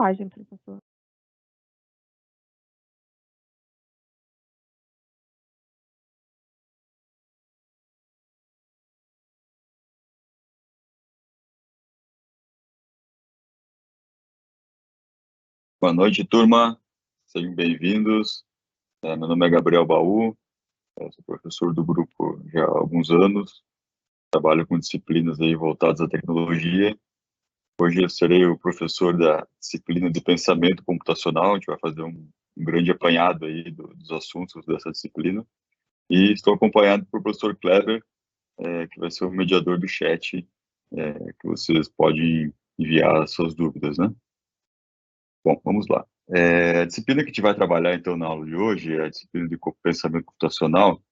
Página, professor. Boa noite, turma. Sejam bem-vindos. Meu nome é Gabriel Baú, sou professor do grupo já há alguns anos, trabalho com disciplinas aí voltadas à tecnologia. Hoje eu serei o professor da disciplina de pensamento computacional. A gente vai fazer um grande apanhado aí dos assuntos dessa disciplina. E estou acompanhado pelo professor Kleber, que vai ser o mediador do chat, que vocês podem enviar suas dúvidas, né? Bom, vamos lá. A disciplina que a gente vai trabalhar, então, na aula de hoje é a disciplina de pensamento computacional.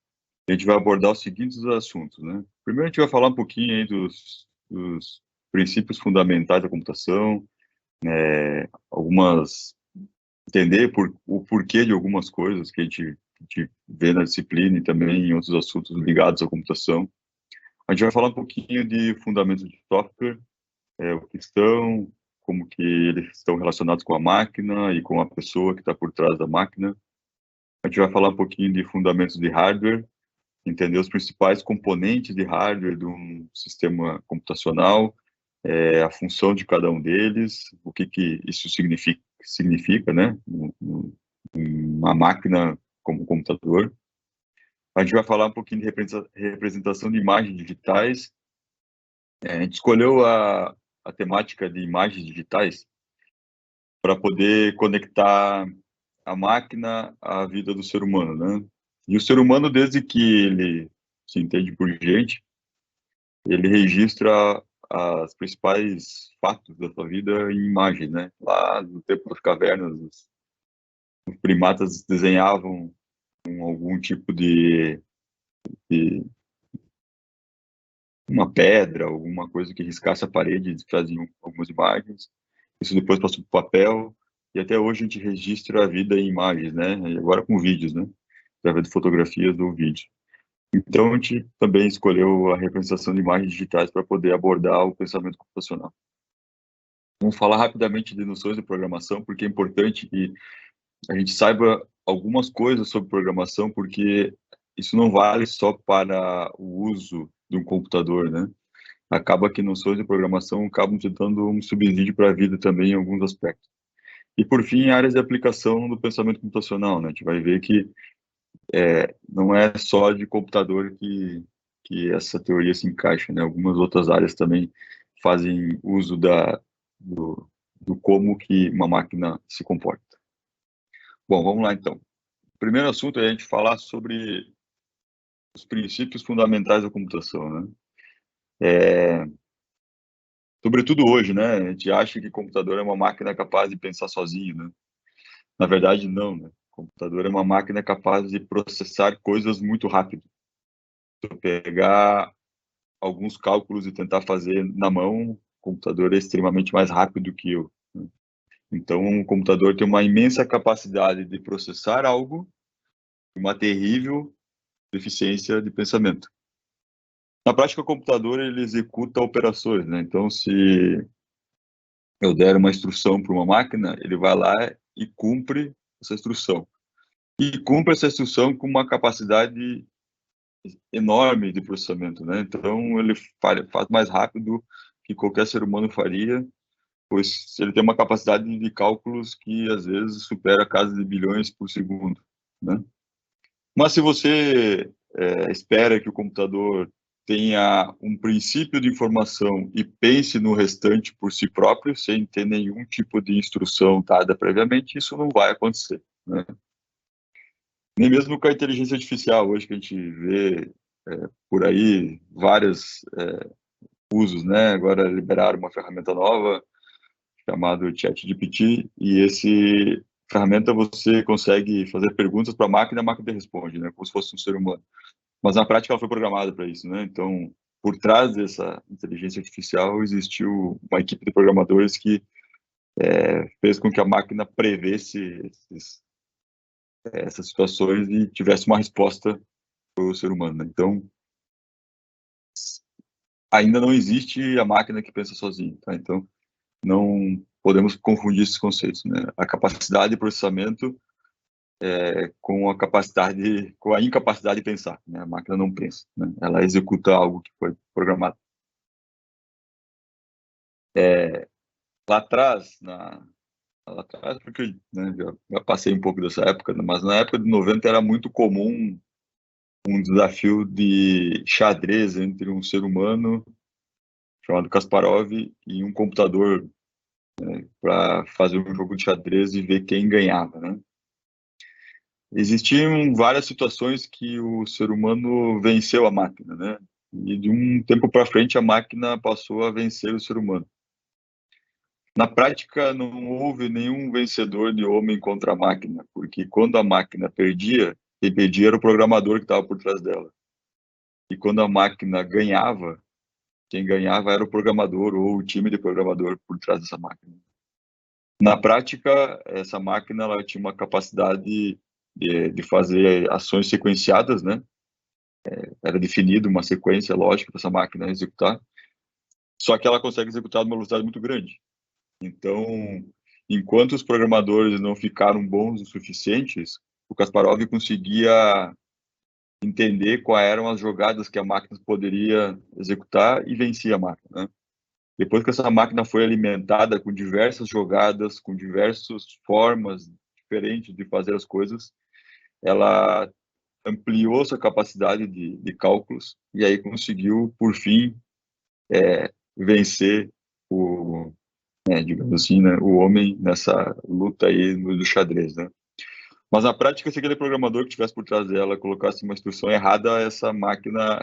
A gente vai abordar os seguintes assuntos, né? Primeiro, a gente vai falar um pouquinho aí dos princípios fundamentais da computação, entender o porquê de algumas coisas que a gente vê na disciplina e também em outros assuntos ligados à computação. A gente vai falar um pouquinho de fundamentos de software, o que estão, como que eles estão relacionados com a máquina e com a pessoa que está por trás da máquina. A gente vai falar um pouquinho de fundamentos de hardware, entender os principais componentes de hardware de um sistema computacional, a função de cada um deles, o que isso significa, né, uma máquina como um computador. A gente vai falar um pouquinho de representação de imagens digitais. A gente escolheu a temática de imagens digitais para poder conectar a máquina à vida do ser humano, né? E o ser humano, desde que ele se entende por gente, ele registra as principais fatos da sua vida em imagem, né? Lá no tempo das cavernas, os primatas desenhavam com algum tipo de uma pedra, alguma coisa que riscasse a parede, e faziam algumas imagens. Isso depois passou para o papel, e até hoje a gente registra a vida em imagens, né? E agora com vídeos, né? Através de fotografias ou vídeo. Então, a gente também escolheu a representação de imagens digitais para poder abordar o pensamento computacional. Vamos falar rapidamente de noções de programação, porque é importante que a gente saiba algumas coisas sobre programação, porque isso não vale só para o uso de um computador, né? Acaba que noções de programação acabam te dando um subsídio para a vida também em alguns aspectos. E, por fim, áreas de aplicação do pensamento computacional, né? A gente vai ver que não é só de computador que essa teoria se encaixa, né? Algumas outras áreas também fazem uso do como que uma máquina se comporta. Bom, vamos lá então. O primeiro assunto é a gente falar sobre os princípios fundamentais da computação, né? Sobretudo hoje, né? A gente acha que computador é uma máquina capaz de pensar sozinho, né? Na verdade, não, né? Computador é uma máquina capaz de processar coisas muito rápido. Se eu pegar alguns cálculos e tentar fazer na mão, o computador é extremamente mais rápido que eu, né? Então, o computador tem uma imensa capacidade de processar algo e uma terrível eficiência de pensamento. Na prática, o computador ele executa operações, né? Então, se eu der uma instrução para uma máquina, ele vai lá e cumpre essa instrução. E cumpre essa instrução com uma capacidade enorme de processamento, né? Então, ele faz mais rápido que qualquer ser humano faria, pois ele tem uma capacidade de cálculos que, às vezes, supera a casa de bilhões por segundo, né? Mas se você espera que o computador tenha um princípio de informação e pense no restante por si próprio, sem ter nenhum tipo de instrução dada previamente, isso não vai acontecer, né? Nem mesmo com a inteligência artificial, hoje que a gente vê por aí vários usos, né? Agora liberaram uma ferramenta nova chamada ChatGPT, e esse ferramenta você consegue fazer perguntas para a máquina responde, né? Como se fosse um ser humano. Mas na prática ela foi programada para isso, né? Então, por trás dessa inteligência artificial existiu uma equipe de programadores que fez com que a máquina prevesse essas situações e tivesse uma resposta para o ser humano, né? Então, ainda não existe a máquina que pensa sozinha, tá? Então, não podemos confundir esses conceitos, né? A capacidade de processamento com a incapacidade de pensar, né? A máquina não pensa, né? Ela executa algo que foi programado. Lá atrás, porque, né, já passei um pouco dessa época, né? Mas na época de 90 era muito comum um desafio de xadrez entre um ser humano chamado Kasparov e um computador, né, para fazer um jogo de xadrez e ver quem ganhava, né? Existiam várias situações que o ser humano venceu a máquina, né? E de um tempo para frente a máquina passou a vencer o ser humano. Na prática, não houve nenhum vencedor de homem contra a máquina, porque quando a máquina perdia, quem perdia era o programador que estava por trás dela. E quando a máquina ganhava, quem ganhava era o programador ou o time de programador por trás dessa máquina. Na prática, essa máquina ela tinha uma capacidade de fazer ações sequenciadas, né? Era definida uma sequência lógica para essa máquina executar, só que ela consegue executar numa velocidade muito grande. Então, enquanto os programadores não ficaram bons o suficientes, o Kasparov conseguia entender quais eram as jogadas que a máquina poderia executar e vencia a máquina, né? Depois que essa máquina foi alimentada com diversas jogadas, com diversas formas diferentes de fazer as coisas, ela ampliou sua capacidade de cálculos e aí conseguiu, por fim, vencer digamos assim, né, o homem nessa luta aí do xadrez, né? Mas na prática, se aquele programador que estivesse por trás dela colocasse uma instrução errada, essa máquina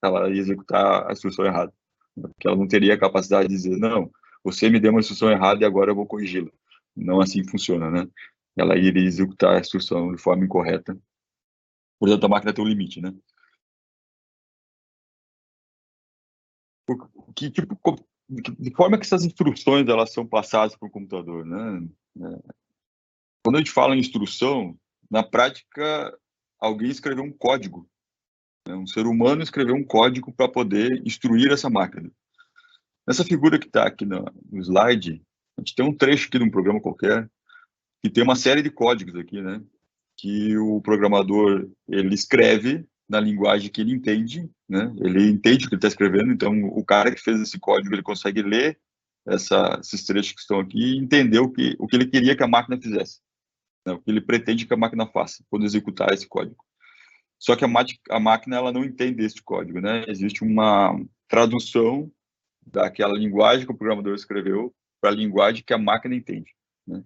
ela ia executar a instrução errada, porque ela não teria a capacidade de dizer, não, você me deu uma instrução errada e agora eu vou corrigi-la. Não assim funciona, né? Ela iria executar a instrução de forma incorreta. Portanto, a máquina tem um limite, né? Que tipo, de forma que essas instruções elas são passadas para o computador, né? Quando a gente fala em instrução, na prática, alguém escreveu um código, né? Um ser humano escreveu um código para poder instruir essa máquina. Nessa figura que está aqui no slide, a gente tem um trecho aqui de um programa qualquer que tem uma série de códigos aqui, né? Que o programador ele escreve na linguagem que ele entende, né? Ele entende o que ele está escrevendo, então o cara que fez esse código ele consegue ler esses trechos que estão aqui e entender o que ele queria que a máquina fizesse, né? O que ele pretende que a máquina faça quando executar esse código. Só que a máquina ela não entende esse código, né? Existe uma tradução daquela linguagem que o programador escreveu para a linguagem que a máquina entende, né?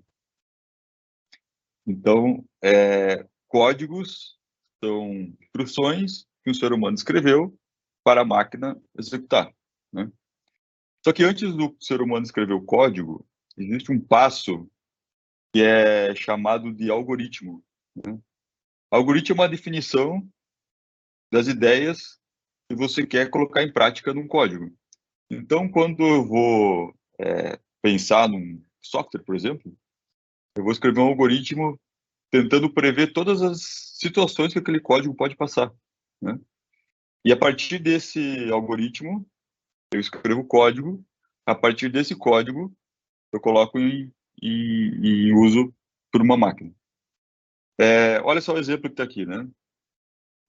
Então, códigos são instruções que o ser humano escreveu para a máquina executar, né? Só que antes do ser humano escrever o código, existe um passo que é chamado de algoritmo, né? Algoritmo é uma definição das ideias que você quer colocar em prática num código. Então, quando eu vou pensar num software, por exemplo, eu vou escrever um algoritmo tentando prever todas as situações que aquele código pode passar, né? E a partir desse algoritmo, eu escrevo o código, a partir desse código, eu coloco em uso por uma máquina. Olha só o exemplo que está aqui, né?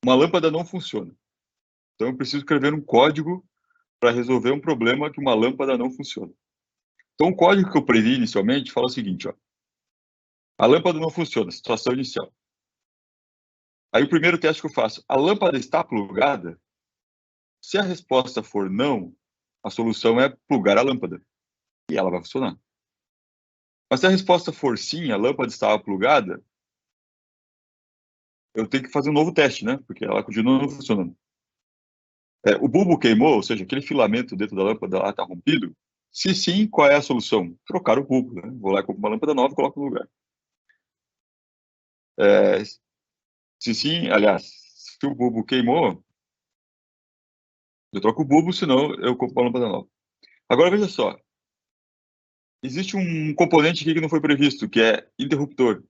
Uma lâmpada não funciona. Então, eu preciso escrever um código para resolver um problema que uma lâmpada não funciona. Então, o código que eu previ inicialmente fala o seguinte, ó. A lâmpada não funciona, situação inicial. Aí o primeiro teste que eu faço, a lâmpada está plugada? Se a resposta for não, a solução é plugar a lâmpada e ela vai funcionar. Mas se a resposta for sim, a lâmpada estava plugada, eu tenho que fazer um novo teste, né? Porque ela continua não funcionando. O bulbo queimou, ou seja, aquele filamento dentro da lâmpada lá está rompido? Se sim, qual é a solução? Trocar o bulbo, né? Vou lá e compro uma lâmpada nova e coloco no lugar. Se sim, aliás, se o bulbo queimou, eu troco o bulbo, senão eu compro uma lâmpada nova. Agora veja só, existe um componente aqui que não foi previsto, que é interruptor.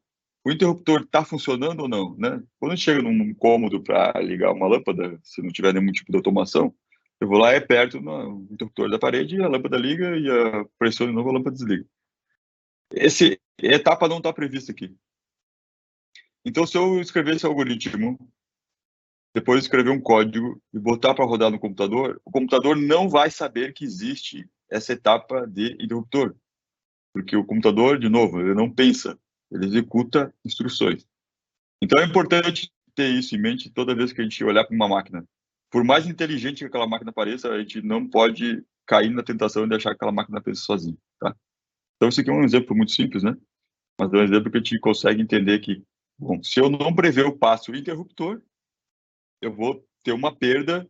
O interruptor está funcionando ou não, né? Quando chega num cômodo para ligar uma lâmpada, se não tiver nenhum tipo de automação, eu vou lá e aperto no interruptor da parede, a lâmpada liga e pressiono de novo, a lâmpada desliga. Essa etapa não está prevista aqui. Então, se eu escrever esse algoritmo, depois escrever um código e botar para rodar no computador, o computador não vai saber que existe essa etapa de interruptor. Porque o computador, de novo, ele não pensa, ele executa instruções. Então é importante ter isso em mente toda vez que a gente olhar para uma máquina. Por mais inteligente que aquela máquina pareça, a gente não pode cair na tentação de achar que aquela máquina pensa sozinha, tá? Então isso aqui é um exemplo muito simples, né? Mas é um exemplo que a gente consegue entender que, bom, se eu não prever o passo interruptor, eu vou ter uma perda,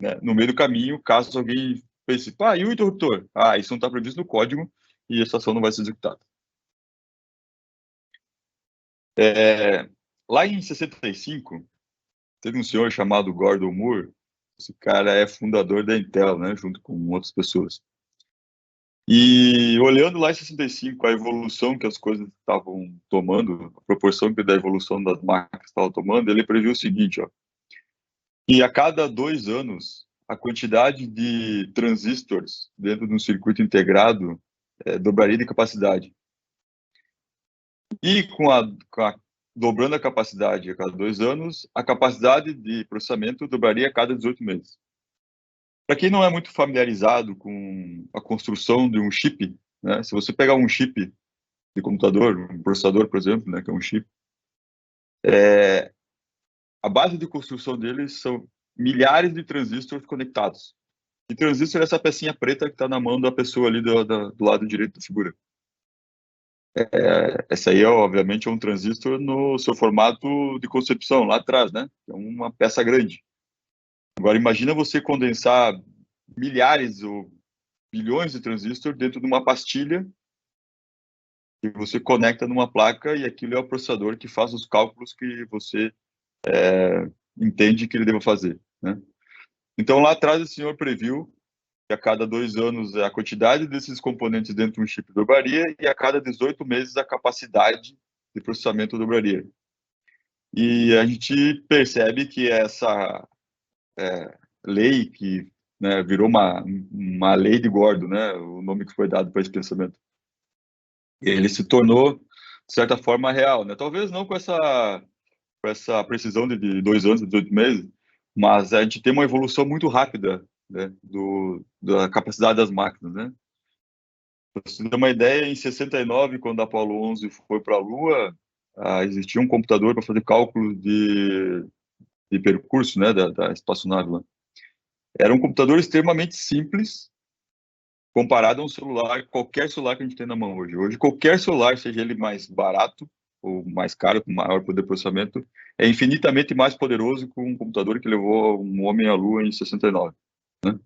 né, no meio do caminho, caso alguém pense, e o interruptor? Isso não está previsto no código e essa ação não vai ser executada. Lá em 65, teve um senhor chamado Gordon Moore. Esse cara é fundador da Intel, né, junto com outras pessoas. E olhando lá em 65, a evolução que as coisas estavam tomando, a proporção da evolução das máquinas estavam tomando, ele previu o seguinte, ó, que a cada 2 anos, a quantidade de transistores dentro de um circuito integrado dobraria de capacidade. E dobrando a capacidade a cada 2 anos, a capacidade de processamento dobraria a cada 18 meses. Para quem não é muito familiarizado com a construção de um chip, né, se você pegar um chip de computador, um processador, por exemplo, né, que é um chip, a base de construção deles são milhares de transistores conectados. E transistor é essa pecinha preta que está na mão da pessoa ali do lado direito da figura. Essa aí, obviamente, é um transistor no seu formato de concepção, lá atrás, né? É uma peça grande. Agora, imagina você condensar milhares ou bilhões de transistores dentro de uma pastilha que você conecta numa placa e aquilo é o processador que faz os cálculos que você entende que ele deva fazer, né? Então, lá atrás, o senhor previu que a cada 2 anos a quantidade desses componentes dentro de um chip dobraria e a cada 18 meses a capacidade de processamento dobraria. E a gente percebe que essa lei que, né, virou uma lei de Gordon, né, o nome que foi dado para esse pensamento, ele se tornou, de certa forma, real, né? Talvez não com essa precisão de 2 anos, 18 meses, mas a gente tem uma evolução muito rápida, né, da capacidade das máquinas, né? Para você ter uma ideia, em 69, quando a Apollo 11 foi para a Lua, existia um computador para fazer cálculos de percurso, né, da espaçonave lá. Era um computador extremamente simples, comparado a um celular, qualquer celular que a gente tem na mão hoje. Hoje, qualquer celular, seja ele mais barato ou mais caro, com maior poder de processamento, é infinitamente mais poderoso que um computador que levou um homem à Lua em 69, né?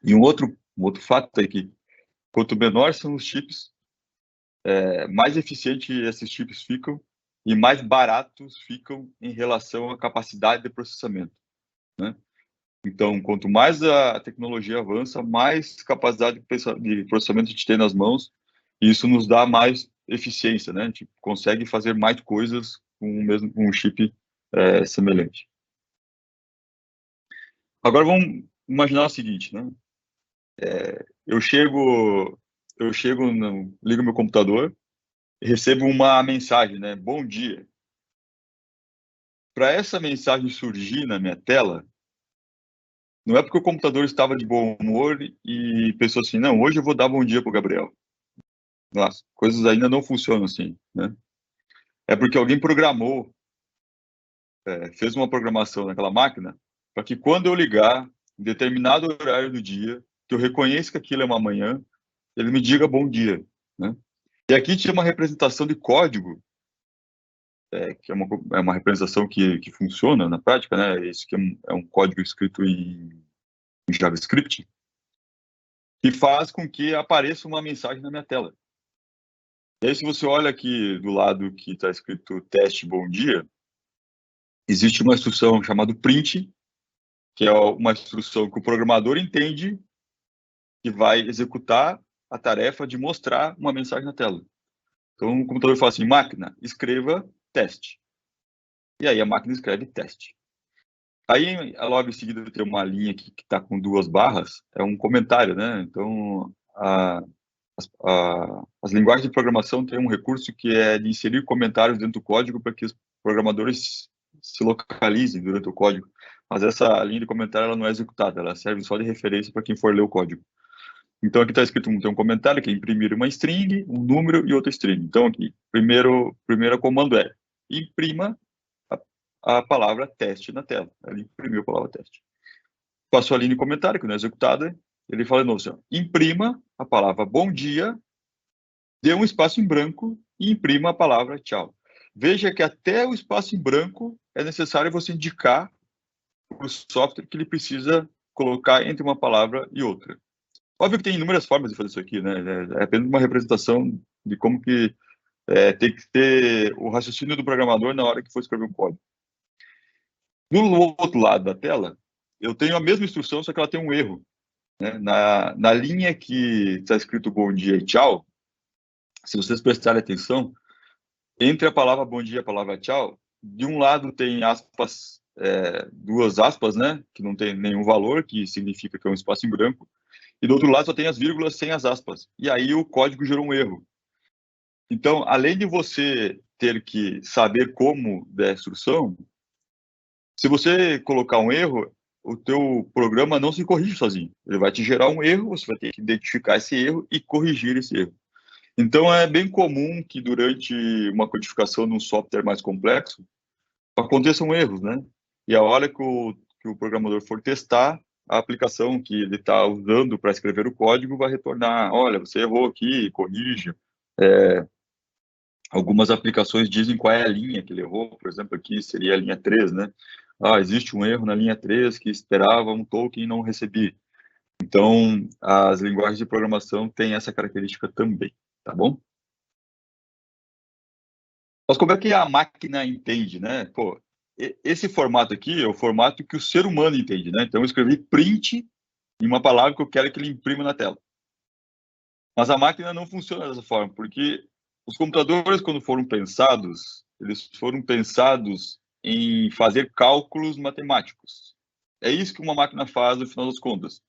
E um outro fato é que, quanto menor são os chips, mais eficientes esses chips ficam e mais baratos ficam em relação à capacidade de processamento, né? Então, quanto mais a tecnologia avança, mais capacidade de processamento a gente tem nas mãos, e isso nos dá mais eficiência, né? A gente consegue fazer mais coisas com um chip semelhante. Agora vamos imaginar o seguinte, né? Eu chego, ligo meu computador e recebo uma mensagem, né? Bom dia. Para essa mensagem surgir na minha tela, não é porque o computador estava de bom humor e pensou assim, não, hoje eu vou dar bom dia para o Gabriel. Nossa, coisas ainda não funcionam assim, né? É porque alguém programou, fez uma programação naquela máquina para que quando eu ligar em determinado horário do dia, que eu reconheça que aquilo é uma manhã, ele me diga bom dia, né? E aqui tinha uma representação de código, que é uma representação que funciona na prática, né? Esse que é um código escrito em JavaScript, que faz com que apareça uma mensagem na minha tela. E aí, se você olha aqui do lado que está escrito teste bom dia, existe uma instrução chamada print, que é uma instrução que o programador entende que vai executar a tarefa de mostrar uma mensagem na tela. Então, o computador fala assim, máquina, escreva teste. E aí a máquina escreve teste. Aí, logo em seguida, tem uma linha aqui que está com 2 barras, é um comentário, né? Então, as linguagens de programação têm um recurso que é de inserir comentários dentro do código para que os programadores se localizem durante o código. Mas essa linha de comentário ela não é executada, ela serve só de referência para quem for ler o código. Então, aqui está escrito tem um comentário que é imprimir uma string, um número e outra string. Então, aqui, primeiro comando é imprima a palavra teste na tela. Ele imprimiu a palavra teste. Passou a linha de comentário, que não é executada, ele fala de novo assim, ó, imprima a palavra bom dia, dê um espaço em branco e imprima a palavra tchau. Veja que até o espaço em branco é necessário você indicar para o software que ele precisa colocar entre uma palavra e outra. Óbvio que tem inúmeras formas de fazer isso aqui, né? É apenas uma representação de como que tem que ter o raciocínio do programador na hora que for escrever um código. Do outro lado da tela, eu tenho a mesma instrução, só que ela tem um erro. Né? Na linha que está escrito bom dia e tchau, se vocês prestarem atenção, entre a palavra bom dia e a palavra tchau, de um lado tem aspas, duas aspas, né? Que não tem nenhum valor, que significa que é um espaço em branco, e do outro lado só tem as vírgulas sem as aspas. E aí o código gerou um erro. Então, além de você ter que saber como der a instrução, se você colocar um erro, o teu programa não se corrige sozinho. Ele vai te gerar um erro, você vai ter que identificar esse erro e corrigir esse erro. Então, é bem comum que durante uma codificação de um software mais complexo, aconteçam erros, né? E a hora que o programador for testar, a aplicação que ele está usando para escrever o código vai retornar, olha, você errou aqui, corrija. Algumas aplicações dizem qual é a linha que ele errou, por exemplo, aqui seria a linha 3, né? Existe um erro na linha 3 que esperava um token e não recebi. Então, as linguagens de programação têm essa característica também, tá bom? Mas como é que a máquina entende, né? Pô, esse formato aqui é o formato que o ser humano entende, né? Então, eu escrevi print em uma palavra que eu quero que ele imprima na tela. Mas a máquina não funciona dessa forma, porque os computadores, quando foram pensados, eles foram pensados em fazer cálculos matemáticos. É isso que uma máquina faz, no final das contas.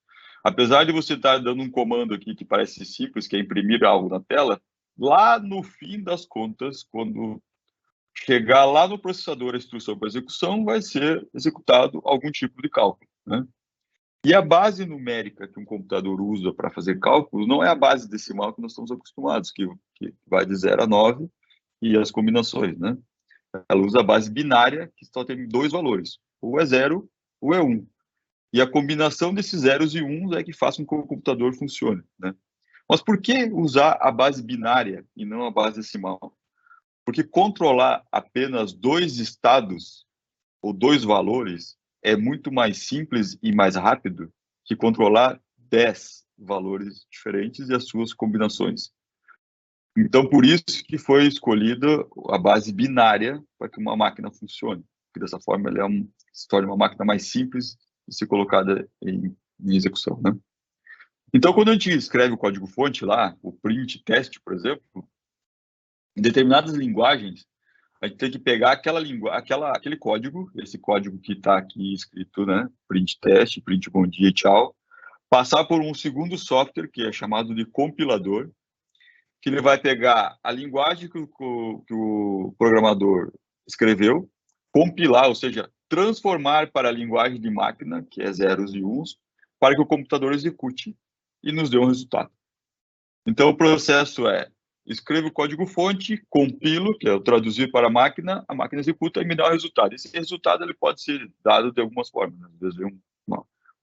Apesar de você estar dando um comando aqui que parece simples, que é imprimir algo na tela, lá no fim das contas, quando chegar lá no processador a instrução para execução, vai ser executado algum tipo de cálculo, né? E a base numérica que um computador usa para fazer cálculos não é a base decimal que nós estamos acostumados, que vai de 0 a 9 e as combinações, né? Ela usa a base binária, que só tem dois valores, ou é 0 ou é 1. E a combinação desses zeros e uns é que faz com que o computador funcione, né? Mas por que usar a base binária e não a base decimal? Porque controlar apenas dois estados ou dois valores é muito mais simples e mais rápido que controlar 10 valores diferentes e as suas combinações. Então, por isso que foi escolhida a base binária para que uma máquina funcione. Porque dessa forma, ela se torna uma máquina mais simples de ser colocada em execução, né? Então, quando a gente escreve o código-fonte lá, o print test, por exemplo, em determinadas linguagens, a gente tem que pegar aquele código, esse código que está aqui escrito, né? Print teste, print bom dia, tchau. Passar por um segundo software, que é chamado de compilador, que ele vai pegar a linguagem que o programador escreveu, compilar, ou seja, transformar para a linguagem de máquina, que é zeros e uns, para que o computador execute e nos dê um resultado. Então, o processo é escrevo o código-fonte, compilo, que é o traduzir para a máquina executa e me dá o resultado. Esse resultado ele pode ser dado de algumas formas, né? Às vezes é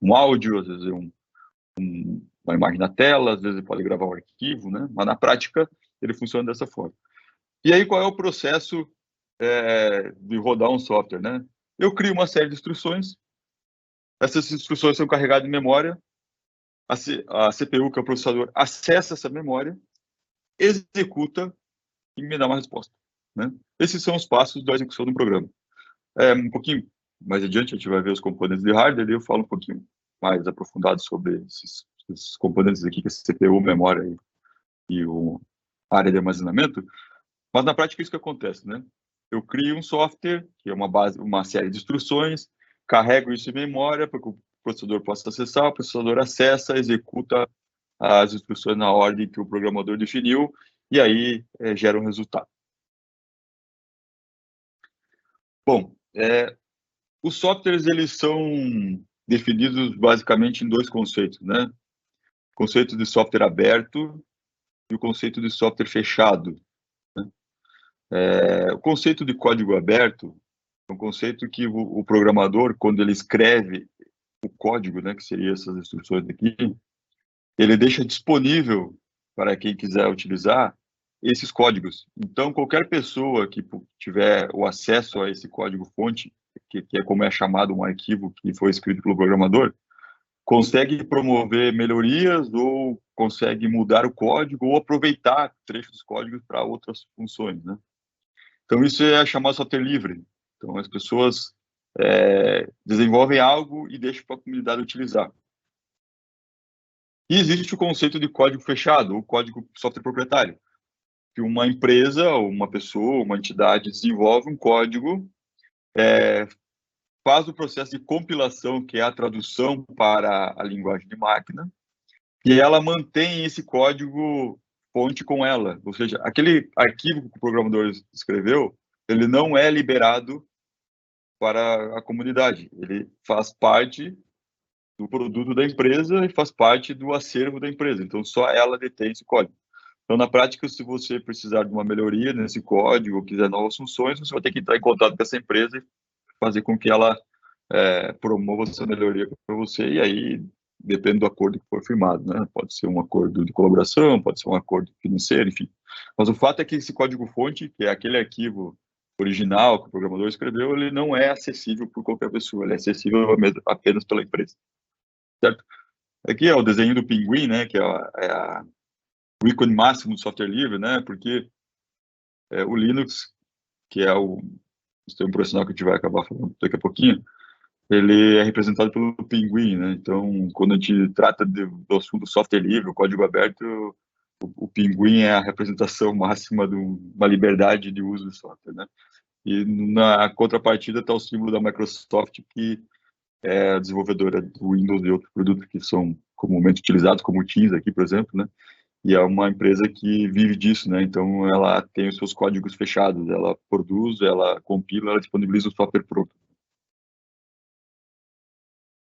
um áudio, às vezes é uma imagem na tela, às vezes ele pode gravar um arquivo, né? Mas na prática ele funciona dessa forma. E aí qual é o processo de rodar um software, né? Eu crio uma série de instruções, essas instruções são carregadas em memória, a CPU, que é o processador, acessa essa memória, executa e me dá uma resposta, né? Esses são os passos da execução do programa. Um pouquinho mais adiante a gente vai ver os componentes de hardware e eu falo um pouquinho mais aprofundado sobre esses componentes aqui, que é CPU, memória e a área de armazenamento. Mas na prática é isso que acontece, né? Eu crio um software, que é uma série de instruções, carrego isso em memória para que o processador possa acessar, o processador acessa, executa as instruções na ordem que o programador definiu, e aí gera um resultado. Bom, os softwares, eles são definidos basicamente em dois conceitos, né? O conceito de software aberto e o conceito de software fechado. O conceito de código aberto é um conceito que o programador, quando ele escreve o código, né, que seria essas instruções aqui, ele deixa disponível para quem quiser utilizar esses códigos. Então, qualquer pessoa que tiver o acesso a esse código-fonte, que é como é chamado um arquivo que foi escrito pelo programador, consegue promover melhorias ou consegue mudar o código ou aproveitar trechos dos códigos para outras funções, né? Então, isso é chamado software livre. Então, as pessoas desenvolvem algo e deixam para a comunidade utilizar. E existe o conceito de código fechado, ou código software proprietário, que uma empresa, ou uma pessoa, uma entidade desenvolve um código, faz o processo de compilação, que é a tradução para a linguagem de máquina, e ela mantém esse código fonte com ela. Ou seja, aquele arquivo que o programador escreveu, ele não é liberado para a comunidade. Ele faz parte do produto da empresa e faz parte do acervo da empresa. Então, só ela detém esse código. Então, na prática, se você precisar de uma melhoria nesse código, ou quiser novas funções, você vai ter que entrar em contato com essa empresa e fazer com que ela promova essa melhoria para você, e aí depende do acordo que for firmado, né? Pode ser um acordo de colaboração, pode ser um acordo financeiro, enfim. Mas o fato é que esse código-fonte, que é aquele arquivo original que o programador escreveu, ele não é acessível por qualquer pessoa, ele é acessível apenas pela empresa, certo? Aqui é o desenho do pinguim, né? Que é o ícone máximo do software livre, né? Porque o Linux, que é o sistema operacional que a gente vai acabar falando daqui a pouquinho, ele é representado pelo pinguim, né? Então, quando a gente trata do assunto software livre, o código aberto, o pinguim é a representação máxima de uma liberdade de uso do software, né? E na contrapartida está o símbolo da Microsoft, que é a desenvolvedora do Windows e outros produtos que são comumente utilizados, como o Teams aqui, por exemplo, né? E é uma empresa que vive disso, né? Então, ela tem os seus códigos fechados, ela produz, ela compila, ela disponibiliza o software pronto.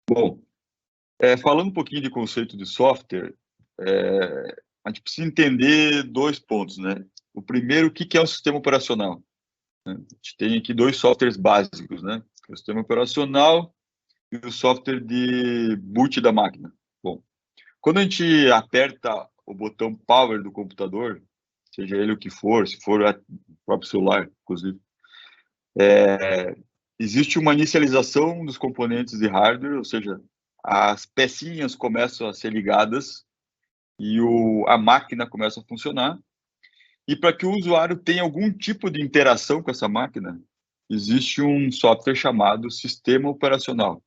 Bom, falando um pouquinho de conceito de software, a gente precisa entender dois pontos, né? O primeiro, o que é um sistema operacional? A gente tem aqui dois softwares básicos, né? O sistema operacional e o software de boot da máquina. Bom, quando a gente aperta o botão power do computador, seja ele o que for, se for o próprio celular, inclusive, existe uma inicialização dos componentes de hardware, ou seja, as pecinhas começam a ser ligadas e a máquina começa a funcionar. E para que o usuário tenha algum tipo de interação com essa máquina, existe um software chamado sistema operacional.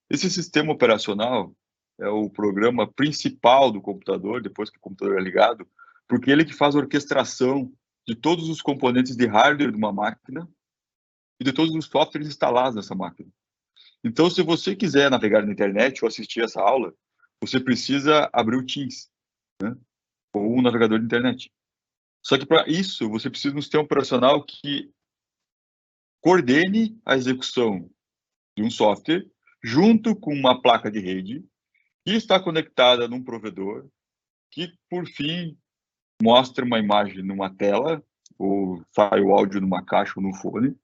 Esse sistema operacional é o programa principal do computador, depois que o computador é ligado, porque ele que faz a orquestração de todos os componentes de hardware de uma máquina e de todos os softwares instalados nessa máquina. Então, se você quiser navegar na internet ou assistir essa aula, você precisa abrir o Teams, né? Ou um navegador de internet. Só que para isso, você precisa de um sistema operacional que coordene a execução de um software junto com uma placa de rede que está conectada num provedor que, por fim, mostra uma imagem numa tela ou sai o áudio numa caixa ou num fone.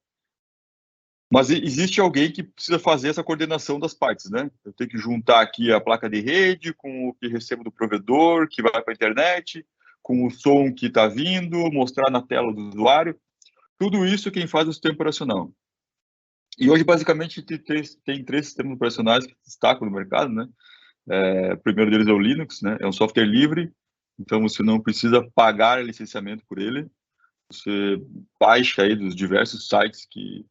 Mas existe alguém que precisa fazer essa coordenação das partes, né? Eu tenho que juntar aqui a placa de rede com o que recebo do provedor, que vai para a internet, com o som que está vindo, mostrar na tela do usuário. Tudo isso quem faz é o sistema operacional. E hoje, basicamente, tem três sistemas operacionais que destacam no mercado, né? O primeiro deles é o Linux, né? É um software livre, então você não precisa pagar licenciamento por ele. Você baixa aí dos diversos sites que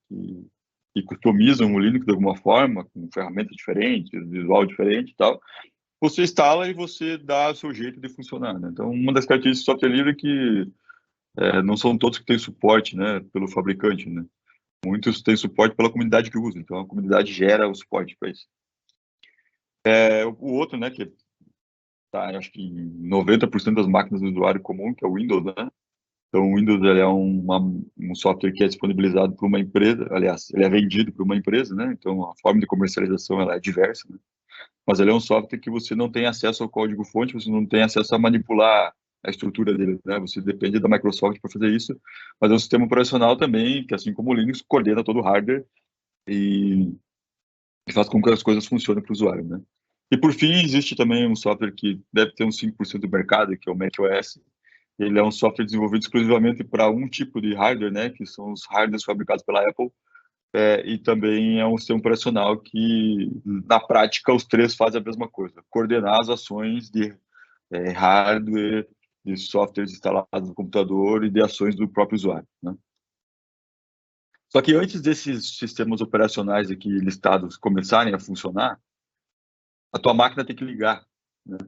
customizam o Linux de alguma forma, com ferramentas diferentes, visual diferente e tal. Você instala e você dá o seu jeito de funcionar, né? Então, uma das características do software livre é que não são todos que têm suporte, né, pelo fabricante, né? Muitos têm suporte pela comunidade que usa, então a comunidade gera o suporte para isso. O outro, né, que está está, acho que em 90% das máquinas do usuário comum, que é o Windows, né? Então, o Windows ele é um software que é disponibilizado por uma empresa, aliás, ele é vendido por uma empresa, né? Então, a forma de comercialização ela é diversa, né? Mas ele é um software que você não tem acesso ao código-fonte, você não tem acesso a manipular a estrutura dele, né? Você depende da Microsoft para fazer isso, mas é um sistema operacional também, que assim como o Linux, coordena todo o hardware e faz com que as coisas funcionem para o usuário, né? E por fim, existe também um software que deve ter uns 5% do mercado, que é o macOS. Ele é um software desenvolvido exclusivamente para um tipo de hardware, né? Que são os hardwares fabricados pela Apple. E também é um sistema operacional que, na prática, os três fazem a mesma coisa: coordenar as ações de hardware, de softwares instalados no computador e de ações do próprio usuário, né? Só que antes desses sistemas operacionais aqui listados começarem a funcionar, a tua máquina tem que ligar, né?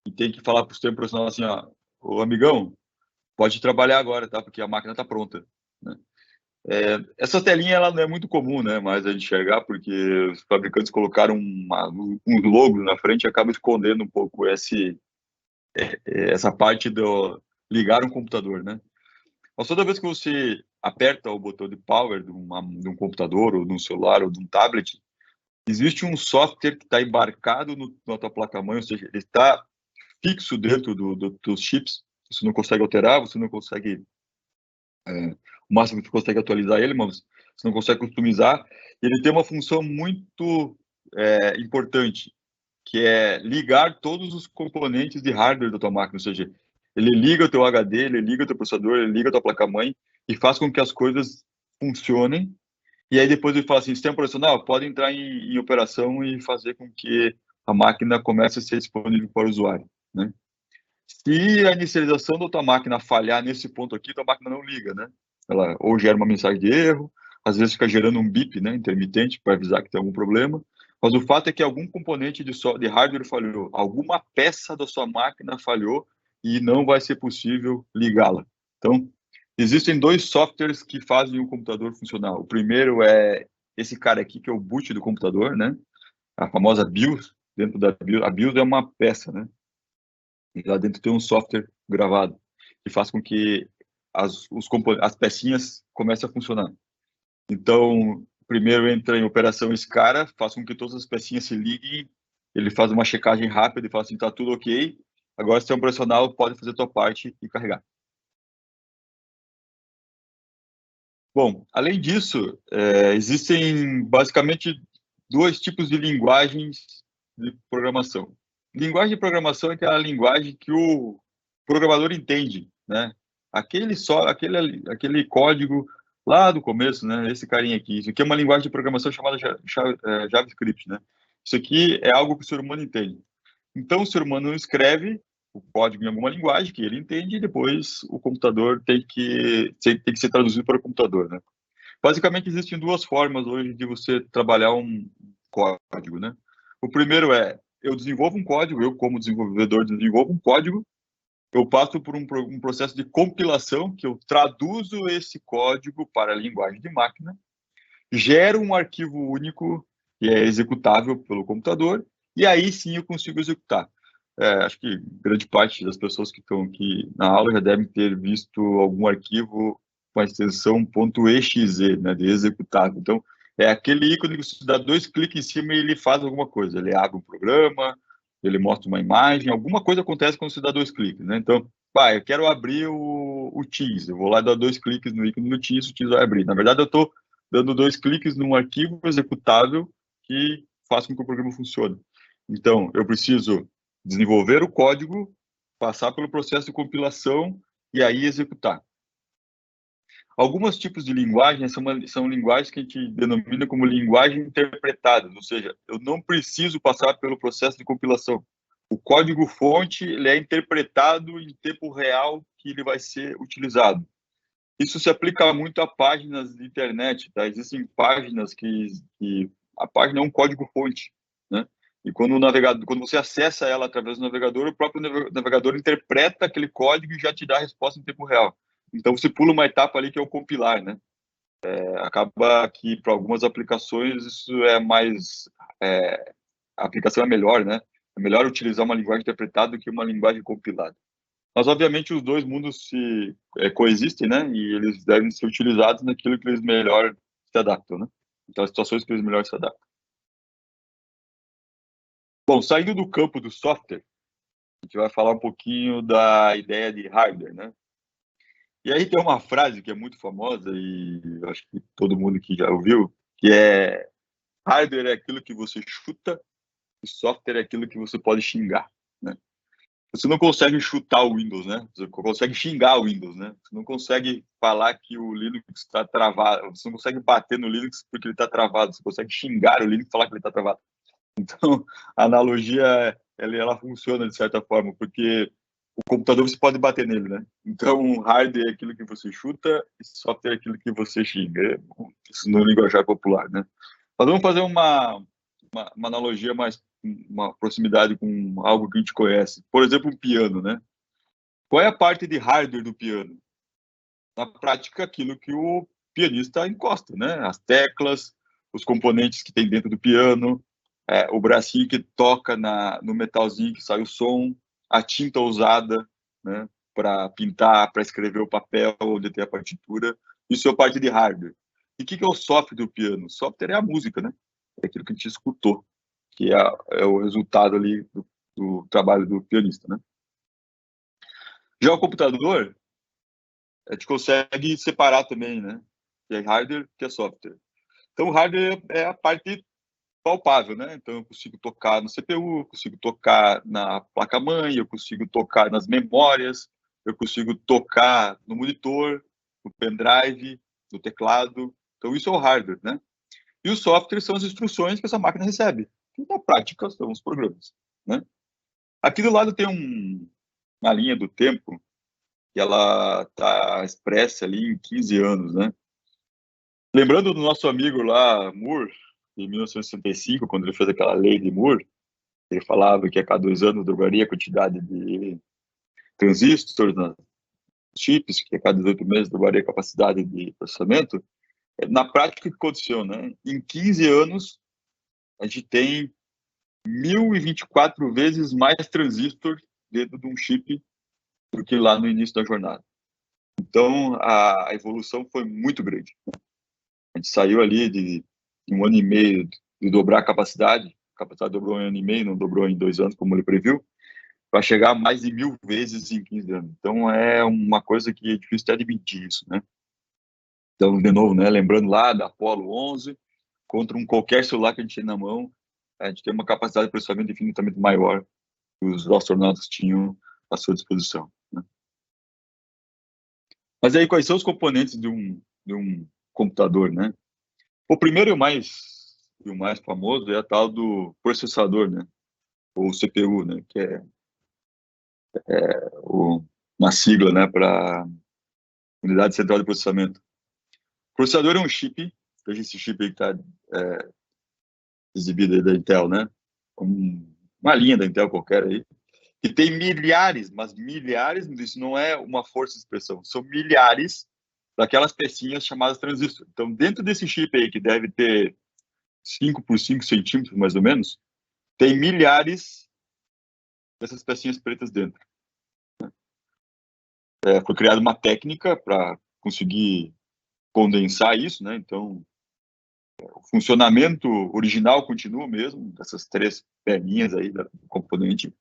E tem que falar para o sistema operacional assim, ó, ô amigão, pode trabalhar agora, tá? Porque a máquina está pronta, né? Essa telinha ela não é muito comum, né? Mas a gente enxergar porque os fabricantes colocaram um logo na frente e acaba escondendo um pouco essa parte do ligar um computador, né? Mas toda vez que você aperta o botão de power de um computador ou de um celular ou de um tablet, existe um software que está embarcado na tua placa-mãe, ou seja, ele está fixo dentro dos chips, você não consegue alterar, você não consegue, o máximo que você consegue atualizar ele, mas você não consegue customizar. Ele tem uma função muito importante, que é ligar todos os componentes de hardware da tua máquina, ou seja, ele liga o teu HD, ele liga o teu processador, ele liga a tua placa-mãe e faz com que as coisas funcionem. E aí depois ele fala assim, sistema operacional pode entrar em operação e fazer com que a máquina comece a ser disponível para o usuário, né? Se a inicialização da tua máquina falhar nesse ponto aqui, tua máquina não liga, né? Ela ou gera uma mensagem de erro, às vezes fica gerando um bip, né, intermitente para avisar que tem algum problema. Mas o fato é que algum componente de hardware falhou, alguma peça da sua máquina falhou e não vai ser possível ligá-la. Então, existem dois softwares que fazem o computador funcionar. O primeiro é esse cara aqui, que é o boot do computador, né? A famosa BIOS. Dentro da BIOS, a BIOS é uma peça, né? E lá dentro tem um software gravado que faz com que as pecinhas comecem a funcionar. Então, primeiro entra em operação esse cara, faz com que todas as pecinhas se liguem, ele faz uma checagem rápida e fala assim, tá tudo ok, agora se tem um operacional, pode fazer a tua parte e carregar. Bom, além disso, existem basicamente dois tipos de linguagens de programação. Linguagem de programação é aquela linguagem que o programador entende, né? Aquele código lá do começo, né? Esse carinha aqui. Isso aqui é uma linguagem de programação chamada JavaScript, né? Isso aqui é algo que o ser humano entende. Então, o ser humano escreve o código em alguma linguagem que ele entende e depois o computador tem que ser traduzido para o computador, né? Basicamente, existem duas formas hoje de você trabalhar um código, né? O primeiro é, eu desenvolvo um código, eu como desenvolvedor desenvolvo um código, eu passo por um processo de compilação, que eu traduzo esse código para a linguagem de máquina, gero um arquivo único que é executável pelo computador, e aí sim eu consigo executar. Acho que grande parte das pessoas que estão aqui na aula já devem ter visto algum arquivo com a extensão .exe, né, de executável. Então, é aquele ícone que você dá dois cliques em cima e ele faz alguma coisa. Ele abre um programa, ele mostra uma imagem, alguma coisa acontece quando você dá dois cliques, né? Então, eu quero abrir o Teams. Eu vou lá dar dois cliques no ícone do Teams, o Teams vai abrir. Na verdade, eu estou dando dois cliques num arquivo executável que faz com que o programa funcione. Então, eu preciso desenvolver o código, passar pelo processo de compilação e aí executar. Alguns tipos de linguagem são linguagens que a gente denomina como linguagem interpretadas, ou seja, eu não preciso passar pelo processo de compilação. O código-fonte ele é interpretado em tempo real que ele vai ser utilizado. Isso se aplica muito a páginas de internet, tá? Existem páginas que a página é um código-fonte, né? E quando você acessa ela através do navegador, o próprio navegador interpreta aquele código e já te dá a resposta em tempo real. Então você pula uma etapa ali que é o compilar, né? Acaba que para algumas aplicações isso é mais a aplicação é melhor, né? É melhor utilizar uma linguagem interpretada do que uma linguagem compilada. Mas, obviamente, os dois mundos coexistem, né? E eles devem ser utilizados naquilo que eles melhor se adaptam, né? Então, as situações que eles melhor se adaptam. Bom, saindo do campo do software, a gente vai falar um pouquinho da ideia de hardware, né? E aí tem uma frase que é muito famosa e eu acho que todo mundo que já ouviu, que é: hardware é aquilo que você chuta e software é aquilo que você pode xingar, né? Você não consegue chutar o Windows, né? Você consegue xingar o Windows, né? Você não consegue falar que o Linux está travado. Você não consegue bater no Linux porque ele está travado. Você consegue xingar o Linux e falar que ele está travado. Então, a analogia, ela funciona de certa forma, porque o computador você pode bater nele, né? Então, hardware é aquilo que você chuta e software é aquilo que você xinga. Isso no linguajar popular, né? Mas vamos fazer uma analogia mais, uma proximidade com algo que a gente conhece. Por exemplo, um piano, né? Qual é a parte de hardware do piano? Na prática, aquilo que o pianista encosta, né? As teclas, os componentes que tem dentro do piano, o bracinho que toca no metalzinho que sai o som, a tinta usada, né? Para pintar, para escrever o papel onde tem a partitura. Isso é a parte de hardware. E o que é o software do piano? O software é a música, né? É aquilo que a gente escutou, que é o resultado ali do trabalho do pianista, né? Já o computador, a gente consegue separar também, né? Que é hardware, que é software. Então, o hardware é a parte palpável, né? Então, eu consigo tocar no CPU, eu consigo tocar na placa-mãe, eu consigo tocar nas memórias, eu consigo tocar no monitor, no pendrive, no teclado. Então, isso é o hardware, né? E o software são as instruções que essa máquina recebe. Que, na prática, são os programas, né? Aqui do lado tem uma linha do tempo que ela está expressa ali em 15 anos, né? Lembrando do nosso amigo lá, Moore, em 1965, quando ele fez aquela lei de Moore, ele falava que a cada 2 anos dobraria a quantidade de transistores nos chips, que a cada 18 meses dobraria a capacidade de processamento. Na prática, o que aconteceu, né? Em 15 anos, a gente tem 1.024 vezes mais transistores dentro de um chip do que lá no início da jornada. Então, a evolução foi muito grande. A gente saiu ali de 1 ano e meio de dobrar a capacidade dobrou em 1 ano e meio, não dobrou em 2 anos, como ele previu, para chegar a mais de 1.000 vezes em 15 anos. Então, é uma coisa que é difícil até de medir isso, né? Então, de novo, né, lembrando lá da Apollo 11, contra qualquer celular que a gente tem na mão, a gente tem uma capacidade de processamento infinitamente maior que os astronautas tinham à sua disposição, né? Mas aí, quais são os componentes de um computador, né? O primeiro e o mais famoso é a tal do processador, né? Ou CPU, né? Que é uma sigla, né? Para Unidade Central de Processamento. O processador é um chip, veja esse chip aí que está exibido aí da Intel, né? Uma linha da Intel qualquer aí, que tem milhares, mas milhares, isso não é uma força de expressão, são milhares daquelas pecinhas chamadas transistores. Então, dentro desse chip aí, que deve ter 5 por 5 centímetros, mais ou menos, tem milhares dessas pecinhas pretas dentro. Foi criada uma técnica para conseguir condensar isso, né? Então, o funcionamento original continua o mesmo, dessas 3 perninhas aí do componente,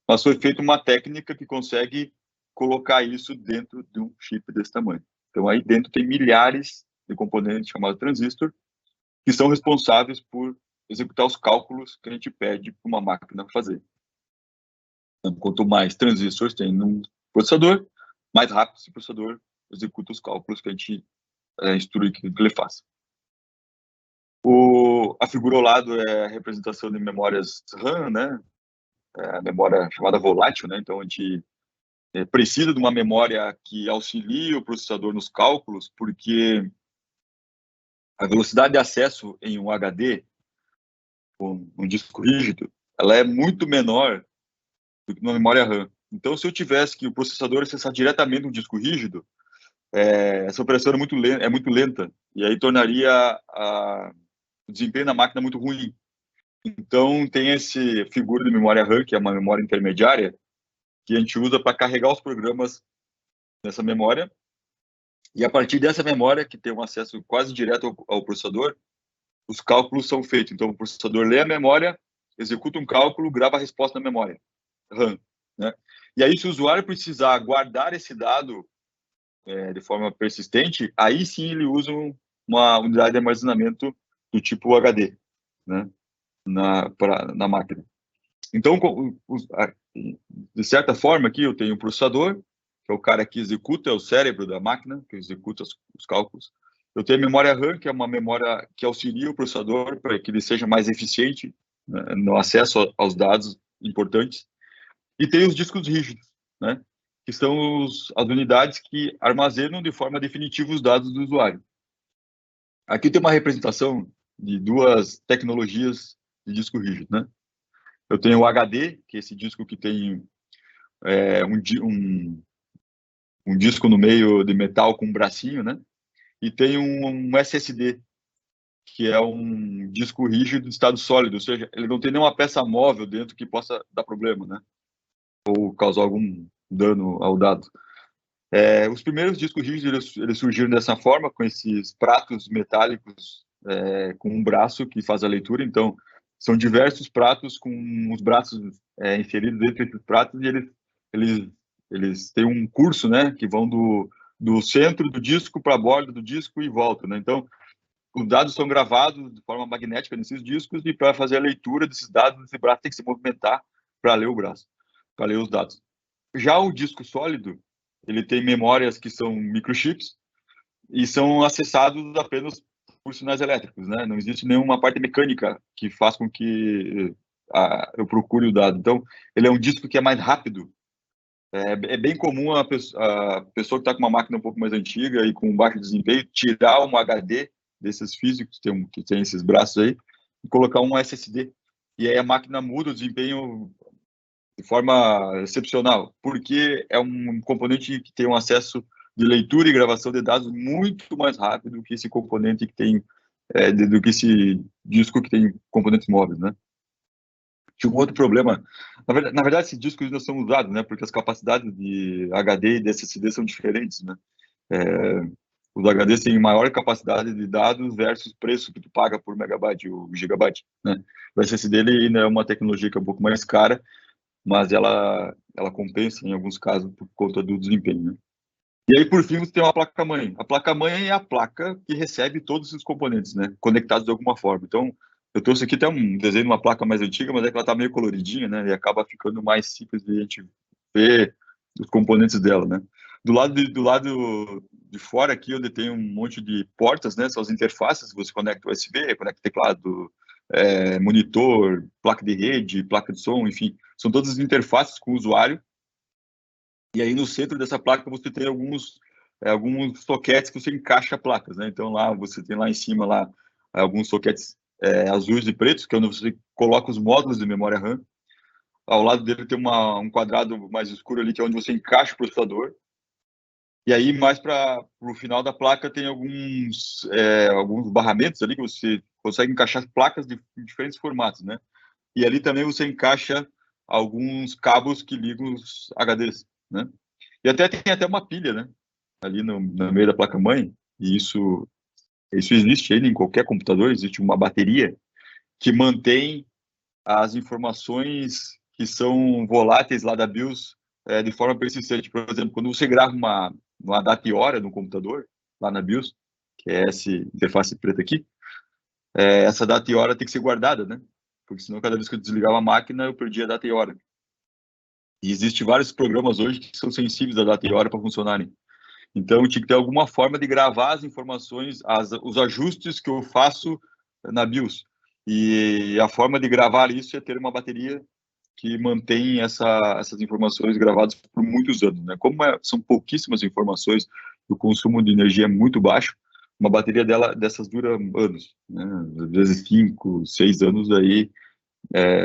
mas foi feita uma técnica que consegue colocar isso dentro de um chip desse tamanho. Então, aí dentro tem milhares de componentes chamados transistor, que são responsáveis por executar os cálculos que a gente pede para uma máquina fazer. Então, quanto mais transistores tem num processador, mais rápido esse processador executa os cálculos que a gente instrui que ele faça. A figura ao lado é a representação de memórias RAM, né? A memória chamada volátil, né? Então, a gente precisa de uma memória que auxilie o processador nos cálculos, porque a velocidade de acesso em um HD, um disco rígido, ela é muito menor do que numa memória RAM. Então, se eu tivesse que o processador acessar diretamente um disco rígido, essa operação é muito lenta, e aí tornaria o desempenho da máquina muito ruim. Então, tem esse figura de memória RAM, que é uma memória intermediária, que a gente usa para carregar os programas nessa memória. E a partir dessa memória, que tem um acesso quase direto ao processador, os cálculos são feitos. Então, o processador lê a memória, executa um cálculo, grava a resposta na memória RAM, né? E aí, se o usuário precisar guardar esse dado de forma persistente, aí sim ele usa uma unidade de armazenamento do tipo HD, né? Na máquina. Então, de certa forma, aqui eu tenho o processador, que é o cara que executa, é o cérebro da máquina, que executa os cálculos. Eu tenho a memória RAM, que é uma memória que auxilia o processador para que ele seja mais eficiente, né, no acesso aos dados importantes. E tem os discos rígidos, né, que são as unidades que armazenam de forma definitiva os dados do usuário. Aqui tem uma representação de duas tecnologias de disco rígido, né? Eu tenho o HD, que é esse disco que tem um disco no meio de metal com um bracinho, né? E tem um SSD, que é um disco rígido de estado sólido, ou seja, ele não tem nenhuma peça móvel dentro que possa dar problema, né? Ou causar algum dano ao dado. Os primeiros discos rígidos eles surgiram dessa forma, com esses pratos metálicos com um braço que faz a leitura. Então, são diversos pratos com os braços inseridos dentro desses pratos e eles têm um curso, né, que vão do centro do disco para a borda do disco e volta, né? Então, os dados são gravados de forma magnética nesses discos e para fazer a leitura desses dados, esse braço tem que se movimentar para ler o braço, para ler os dados. Já o disco sólido, ele tem memórias que são microchips e são acessados apenas por sinais elétricos, né? Não existe nenhuma parte mecânica que faz com que eu procure o dado. Então, ele é um disco que é mais rápido. É bem comum a pessoa que está com uma máquina um pouco mais antiga e com baixo desempenho tirar um HD desses físicos que tem esses braços aí e colocar um SSD. E aí a máquina muda o desempenho de forma excepcional, porque é um componente que tem um acesso de leitura e gravação de dados muito mais rápido do que esse componente que tem, do que esse disco que tem componentes móveis, né? Tinha um outro problema. Na verdade, esses discos ainda são usados, né? Porque as capacidades de HD e de SSD são diferentes, né? É, os HDs têm maior capacidade de dados versus preço que tu paga por megabyte ou gigabyte, né? O SSD ele ainda é uma tecnologia que é um pouco mais cara, mas ela compensa em alguns casos por conta do desempenho, né? E aí, por fim, você tem uma placa-mãe. A placa-mãe é a placa que recebe todos os componentes, né? Conectados de alguma forma. Então, eu trouxe aqui até um desenho de uma placa mais antiga, mas é que ela tá meio coloridinha, né? E acaba ficando mais simples de a gente ver os componentes dela, né? Do lado de fora aqui, onde tem um monte de portas, né? São as interfaces, você conecta USB, conecta teclado, monitor, placa de rede, placa de som, enfim. São todas as interfaces com o usuário. E aí no centro dessa placa você tem alguns soquetes que você encaixa placas, né? Então lá você tem lá em cima lá alguns soquetes azuis e pretos, que é onde você coloca os módulos de memória RAM. Ao lado dele tem um quadrado mais escuro ali, que é onde você encaixa o processador. E aí mais para o final da placa tem alguns barramentos ali que você consegue encaixar placas de diferentes formatos, né? E ali também você encaixa alguns cabos que ligam os HDs, né? E tem até uma pilha, né? Ali no meio da placa-mãe, e isso existe ainda em qualquer computador, existe uma bateria que mantém as informações que são voláteis lá da BIOS de forma persistente. Por exemplo, quando você grava uma data e hora no computador, lá na BIOS, que é essa interface preta aqui, essa data e hora tem que ser guardada, né? Porque senão cada vez que eu desligava a máquina, eu perdia a data e hora. E existem vários programas hoje que são sensíveis à data e hora para funcionarem. Então, tinha que ter alguma forma de gravar as informações, os ajustes que eu faço na BIOS. E a forma de gravar isso é ter uma bateria que mantém essas informações gravadas por muitos anos, né? Como são pouquíssimas informações, o consumo de energia é muito baixo, uma bateria dessas dura anos, né? Às vezes 5, 6 anos, aí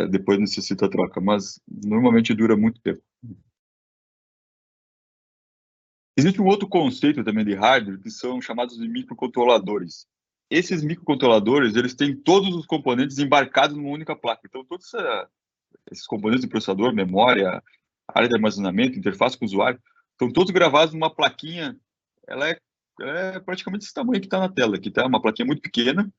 depois necessita troca, mas normalmente dura muito tempo. Existe um outro conceito também de hardware, que são chamados de microcontroladores. esses microcontroladores, eles têm todos os componentes embarcados numa única placa. Então, todos esses componentes do processador, memória, área de armazenamento, interface com o usuário, estão todos gravados numa plaquinha. Ela é praticamente esse tamanho que está na tela, que está uma plaquinha muito pequena.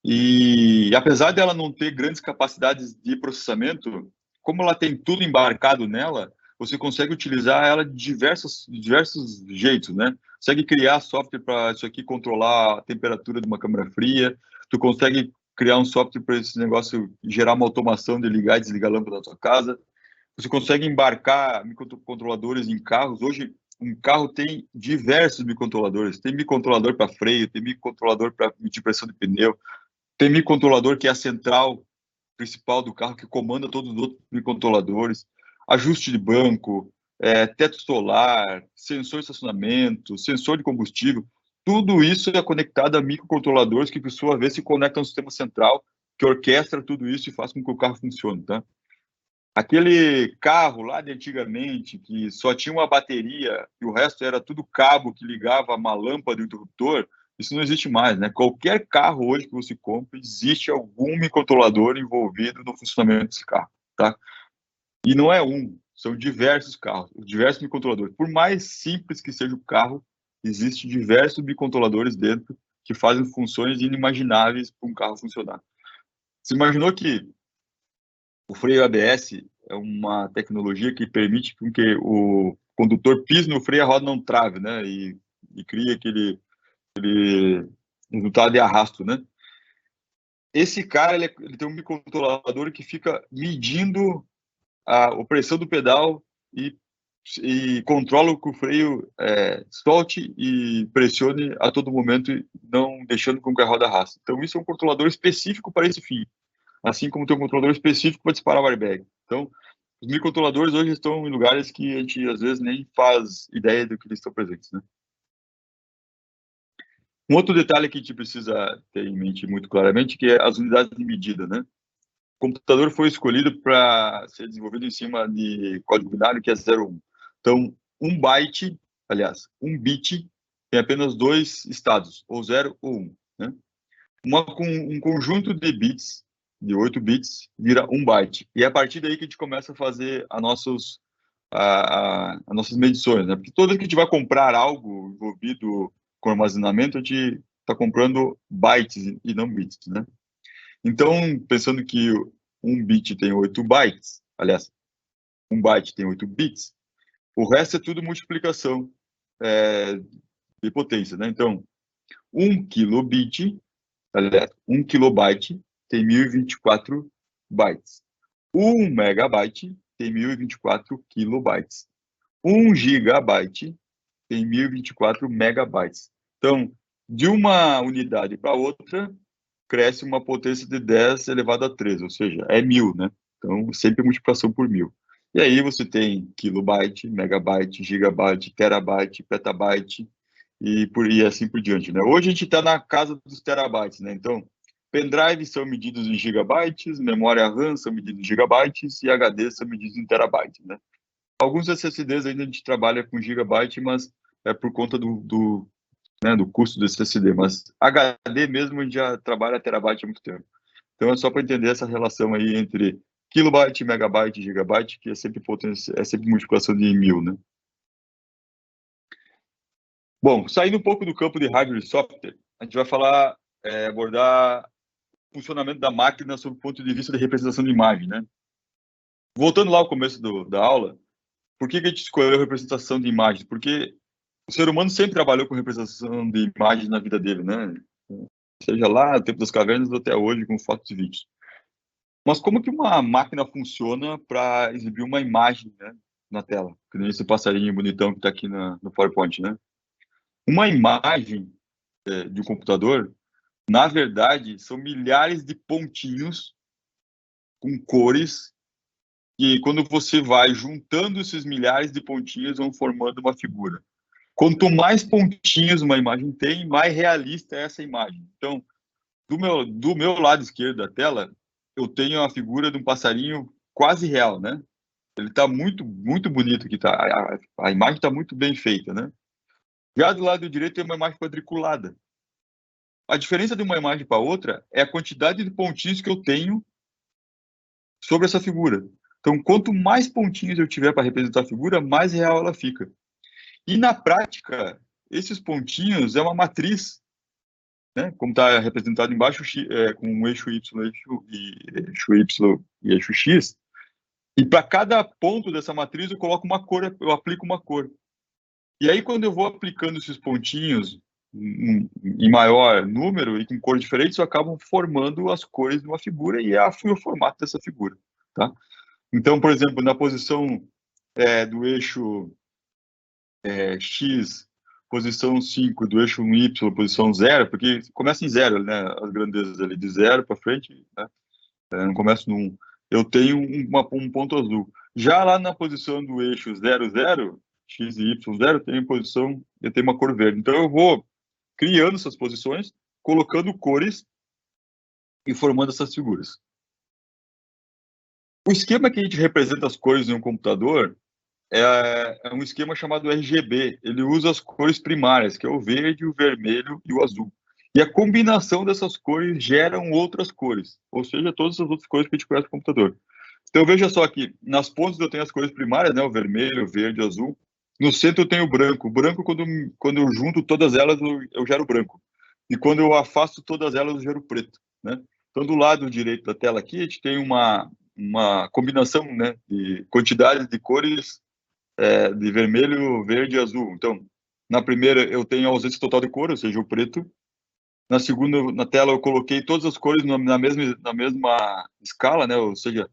E apesar dela não ter grandes capacidades de processamento, como ela tem tudo embarcado nela, você consegue utilizar ela de diversos jeitos, né? Consegue criar software para isso aqui controlar a temperatura de uma câmera fria, tu consegue criar um software para esse negócio gerar uma automação de ligar e desligar a lâmpada da sua casa. Você consegue embarcar microcontroladores em carros. Hoje, um carro tem diversos microcontroladores. Tem microcontrolador para freio, tem microcontrolador para medir pressão de pneu, tem microcontrolador que é a central principal do carro, que comanda todos os outros microcontroladores, ajuste de banco, teto solar, sensor de estacionamento, sensor de combustível. Tudo isso é conectado a microcontroladores que, por sua vez, se conectam ao sistema central, que orquestra tudo isso e faz com que o carro funcione, tá? Aquele carro lá de antigamente, que só tinha uma bateria e o resto era tudo cabo que ligava uma lâmpada e um interruptor, isso não existe mais, né? Qualquer carro hoje que você compra, existe algum microcontrolador envolvido no funcionamento desse carro, tá? E não é um, são diversos carros, diversos microcontroladores. Por mais simples que seja o carro, existem diversos microcontroladores dentro que fazem funções inimagináveis para um carro funcionar. Você imaginou que o freio ABS é uma tecnologia que permite que o condutor pise no freio e a roda não trave, né? E cria aquele resultado de arrasto, né? Esse cara, ele tem um microcontrolador que fica medindo a pressão do pedal e controla que o freio solte e pressione a todo momento, não deixando com que a roda arraste. Então, isso é um controlador específico para esse fim, assim como tem um controlador específico para disparar o airbag. Então, os microcontroladores hoje estão em lugares que a gente, às vezes, nem faz ideia do que eles estão presentes, né? Um outro detalhe que a gente precisa ter em mente muito claramente, que é as unidades de medida, né? O computador foi escolhido para ser desenvolvido em cima de código binário, que é 0 1. Então, um byte, aliás, um bit tem apenas dois estados, ou 0 ou 1, né? Um conjunto de bits, de 8 bits, vira um byte. E é a partir daí que a gente começa a fazer as nossas medições, né? Porque toda vez que a gente vai comprar algo envolvido com armazenamento, a gente está comprando bytes e não bits, né? Então, pensando que um bit tem 8 bytes, aliás, um byte tem 8 bits, o resto é tudo multiplicação de potência, né? Então, 1 kilobit, aliás, 1 kilobyte tem 1024 bytes. 1 megabyte tem 1024 kilobytes. 1 gigabyte tem 1024 megabytes. Então, de uma unidade para outra, cresce uma potência de 10 elevado a 13, ou seja, é 1000, né? Então, sempre multiplicação por 1000. E aí você tem kilobyte, megabyte, gigabyte, terabyte, petabyte e assim por diante, né? Hoje a gente está na casa dos terabytes, né? Então, pendrives são medidos em gigabytes, memória RAM são medidos em gigabytes e HD são medidos em terabytes, né? Alguns SSDs ainda a gente trabalha com gigabyte, mas é por conta do custo do SSD, mas HD mesmo a gente já trabalha terabyte há muito tempo. Então é só para entender essa relação aí entre kilobyte, megabyte, gigabyte, que é sempre potência, é sempre multiplicação de 1000, né? Bom, saindo um pouco do campo de hardware e software, a gente vai abordar o funcionamento da máquina sob o ponto de vista de representação de imagem, né? Voltando lá ao começo da aula, por que a gente escolheu representação de imagens? Porque o ser humano sempre trabalhou com representação de imagens na vida dele, né? Seja lá no tempo das cavernas ou até hoje com fotos e vídeos. Mas como que uma máquina funciona para exibir uma imagem, né, na tela? Que nem esse passarinho bonitão que está aqui no PowerPoint, né? Uma imagem de um computador, na verdade, são milhares de pontinhos com cores e quando você vai juntando esses milhares de pontinhos, vão formando uma figura. Quanto mais pontinhos uma imagem tem, mais realista é essa imagem. Então, do meu lado esquerdo da tela, eu tenho a figura de um passarinho quase real, né? Ele está muito, muito bonito aqui, tá? A imagem está muito bem feita, né? Já do lado direito tem uma imagem quadriculada. a diferença de uma imagem para outra é a quantidade de pontinhos que eu tenho sobre essa figura. Então, quanto mais pontinhos eu tiver para representar a figura, mais real ela fica. E na prática, esses pontinhos é uma matriz, né? Como está representado embaixo, com um eixo Y, eixo Y e eixo X. E para cada ponto dessa matriz eu coloco uma cor, eu aplico uma cor. E aí, quando eu vou aplicando esses pontinhos em maior número e com cores diferentes, eu acabo formando as cores de uma figura e o formato dessa figura, tá? Então, por exemplo, na posição do eixo X, posição 5 do eixo Y, posição 0, porque começa em 0, né? As grandezas ali, de 0 para frente, né? Não começa no 1. Eu tenho um ponto azul. Já lá na posição do eixo 0, 0, X e Y, 0, eu tenho uma cor verde. Então, eu vou criando essas posições, colocando cores e formando essas figuras. O esquema que a gente representa as cores em um computador é um esquema chamado RGB. Ele usa as cores primárias, que é o verde, o vermelho e o azul. E a combinação dessas cores geram outras cores, ou seja, todas as outras cores que a gente conhece no computador. Então, veja só aqui, nas pontas eu tenho as cores primárias, né, o vermelho, o verde, o azul. No centro eu tenho o branco. O branco, quando eu junto todas elas, eu gero branco. E quando eu afasto todas elas, eu gero preto, né? Então, do lado direito da tela aqui, a gente tem uma combinação, né, de quantidades de cores de vermelho, verde e azul. Então, na primeira eu tenho a ausência total de cor, ou seja, o preto. Na segunda, na tela, eu coloquei todas as cores na mesma escala, né? Ou seja,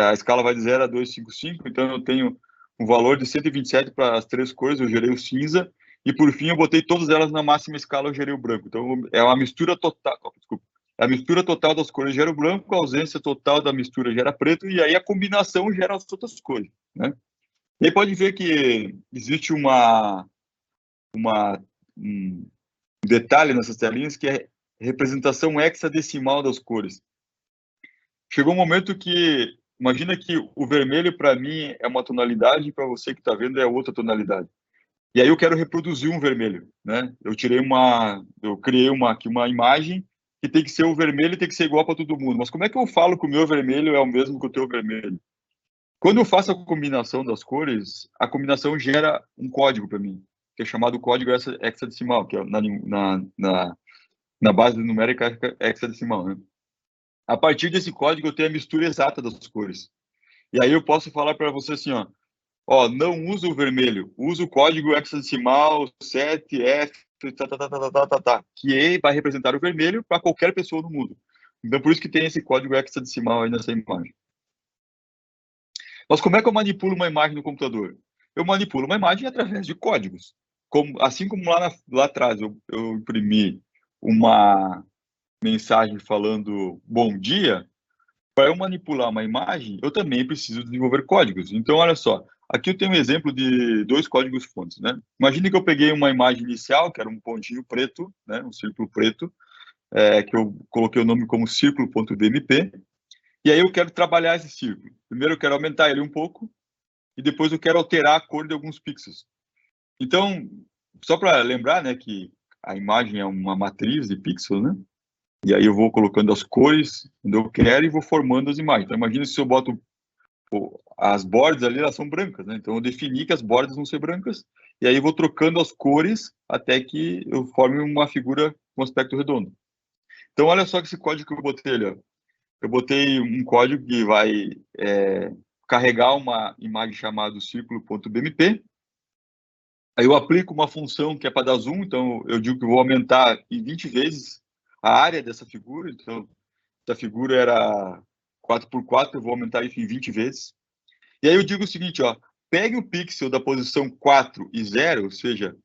a escala vai de 0 a 255, então eu tenho um valor de 127 para as três cores, eu gerei o cinza, e por fim eu botei todas elas na máxima escala, eu gerei o branco. Então, é uma mistura total, desculpa, a mistura total das cores gera o branco, a ausência total da mistura gera preto, e aí a combinação gera as outras cores, né? E aí pode ver que existe um detalhe nessas telinhas que é representação hexadecimal das cores. Chegou um momento que, imagina que o vermelho para mim é uma tonalidade e para você que está vendo é outra tonalidade. E aí eu quero reproduzir um vermelho, né? Eu criei aqui uma imagem que tem que ser o vermelho e tem que ser igual para todo mundo. Mas como é que eu falo que o meu vermelho é o mesmo que o teu vermelho? Quando eu faço a combinação das cores, a combinação gera um código para mim, que é chamado código hexadecimal, que é na base numérica hexadecimal, né? A partir desse código, eu tenho a mistura exata das cores. E aí eu posso falar para você assim, ó, não usa o vermelho, usa o código hexadecimal 7F, que vai representar o vermelho para qualquer pessoa no mundo. Então, por isso que tem esse código hexadecimal aí nessa imagem. Mas como é que eu manipulo uma imagem no computador? Eu manipulo uma imagem através de códigos. Assim como lá atrás eu imprimi uma mensagem falando bom dia, para eu manipular uma imagem, eu também preciso desenvolver códigos. Então, olha só, aqui eu tenho um exemplo de dois códigos fontes, né? Imagine que eu peguei uma imagem inicial, que era um pontinho preto, né, um círculo preto, que eu coloquei o nome como círculo.bmp, e aí eu quero trabalhar esse círculo. Primeiro eu quero aumentar ele um pouco, e depois eu quero alterar a cor de alguns pixels. Então, só para lembrar, né, que a imagem é uma matriz de pixels, né? E aí eu vou colocando as cores onde eu quero e vou formando as imagens. Então, imagina se eu boto as bordas ali, elas são brancas, né? Então, eu defini que as bordas vão ser brancas, e aí eu vou trocando as cores até que eu forme uma figura com aspecto redondo. Então, olha só esse código que eu botei ali, ó. Eu botei um código que vai carregar uma imagem chamada círculo.bmp. Aí eu aplico uma função que é para dar zoom, então eu digo que eu vou aumentar em 20 vezes a área dessa figura. Então, se a figura era 4x4, eu vou aumentar isso em 20 vezes. E aí eu digo o seguinte, ó, pegue o pixel da posição 4 e 0, ou seja,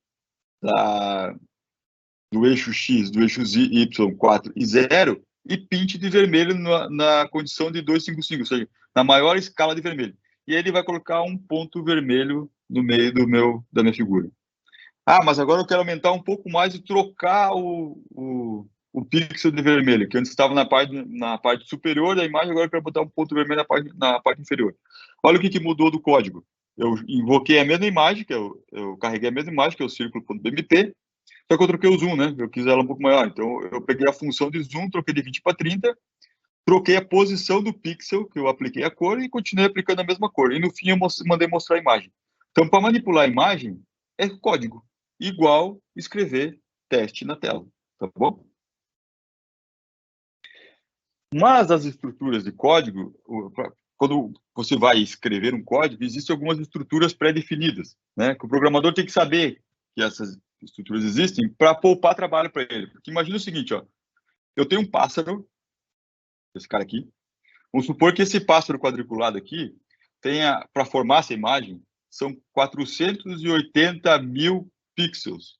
do eixo X, do eixo Y, 4 e 0, e pinte de vermelho na condição de 255, ou seja, na maior escala de vermelho. E aí ele vai colocar um ponto vermelho no meio da minha figura. Ah, mas agora eu quero aumentar um pouco mais e trocar o pixel de vermelho, que antes estava na parte superior da imagem, agora eu quero botar um ponto vermelho na parte inferior. Olha o que mudou do código. Eu invoquei a mesma imagem, eu carreguei a mesma imagem, que é o círculo.bmp, Só que eu troquei o zoom, né? Eu quis ela um pouco maior. Então, eu peguei a função de zoom, troquei de 20 para 30, troquei a posição do pixel, que eu apliquei a cor, e continuei aplicando a mesma cor. E no fim, eu mandei mostrar a imagem. Então, para manipular a imagem, é código. Igual escrever teste na tela. Tá bom? Mas as estruturas de código, quando você vai escrever um código, existem algumas estruturas pré-definidas, né? Que o programador tem que saber que essas estruturas existem para poupar trabalho para ele. Porque imagina o seguinte, ó, eu tenho um pássaro, esse cara aqui, vamos supor que esse pássaro quadriculado aqui tenha, para formar essa imagem, são 480 mil pixels.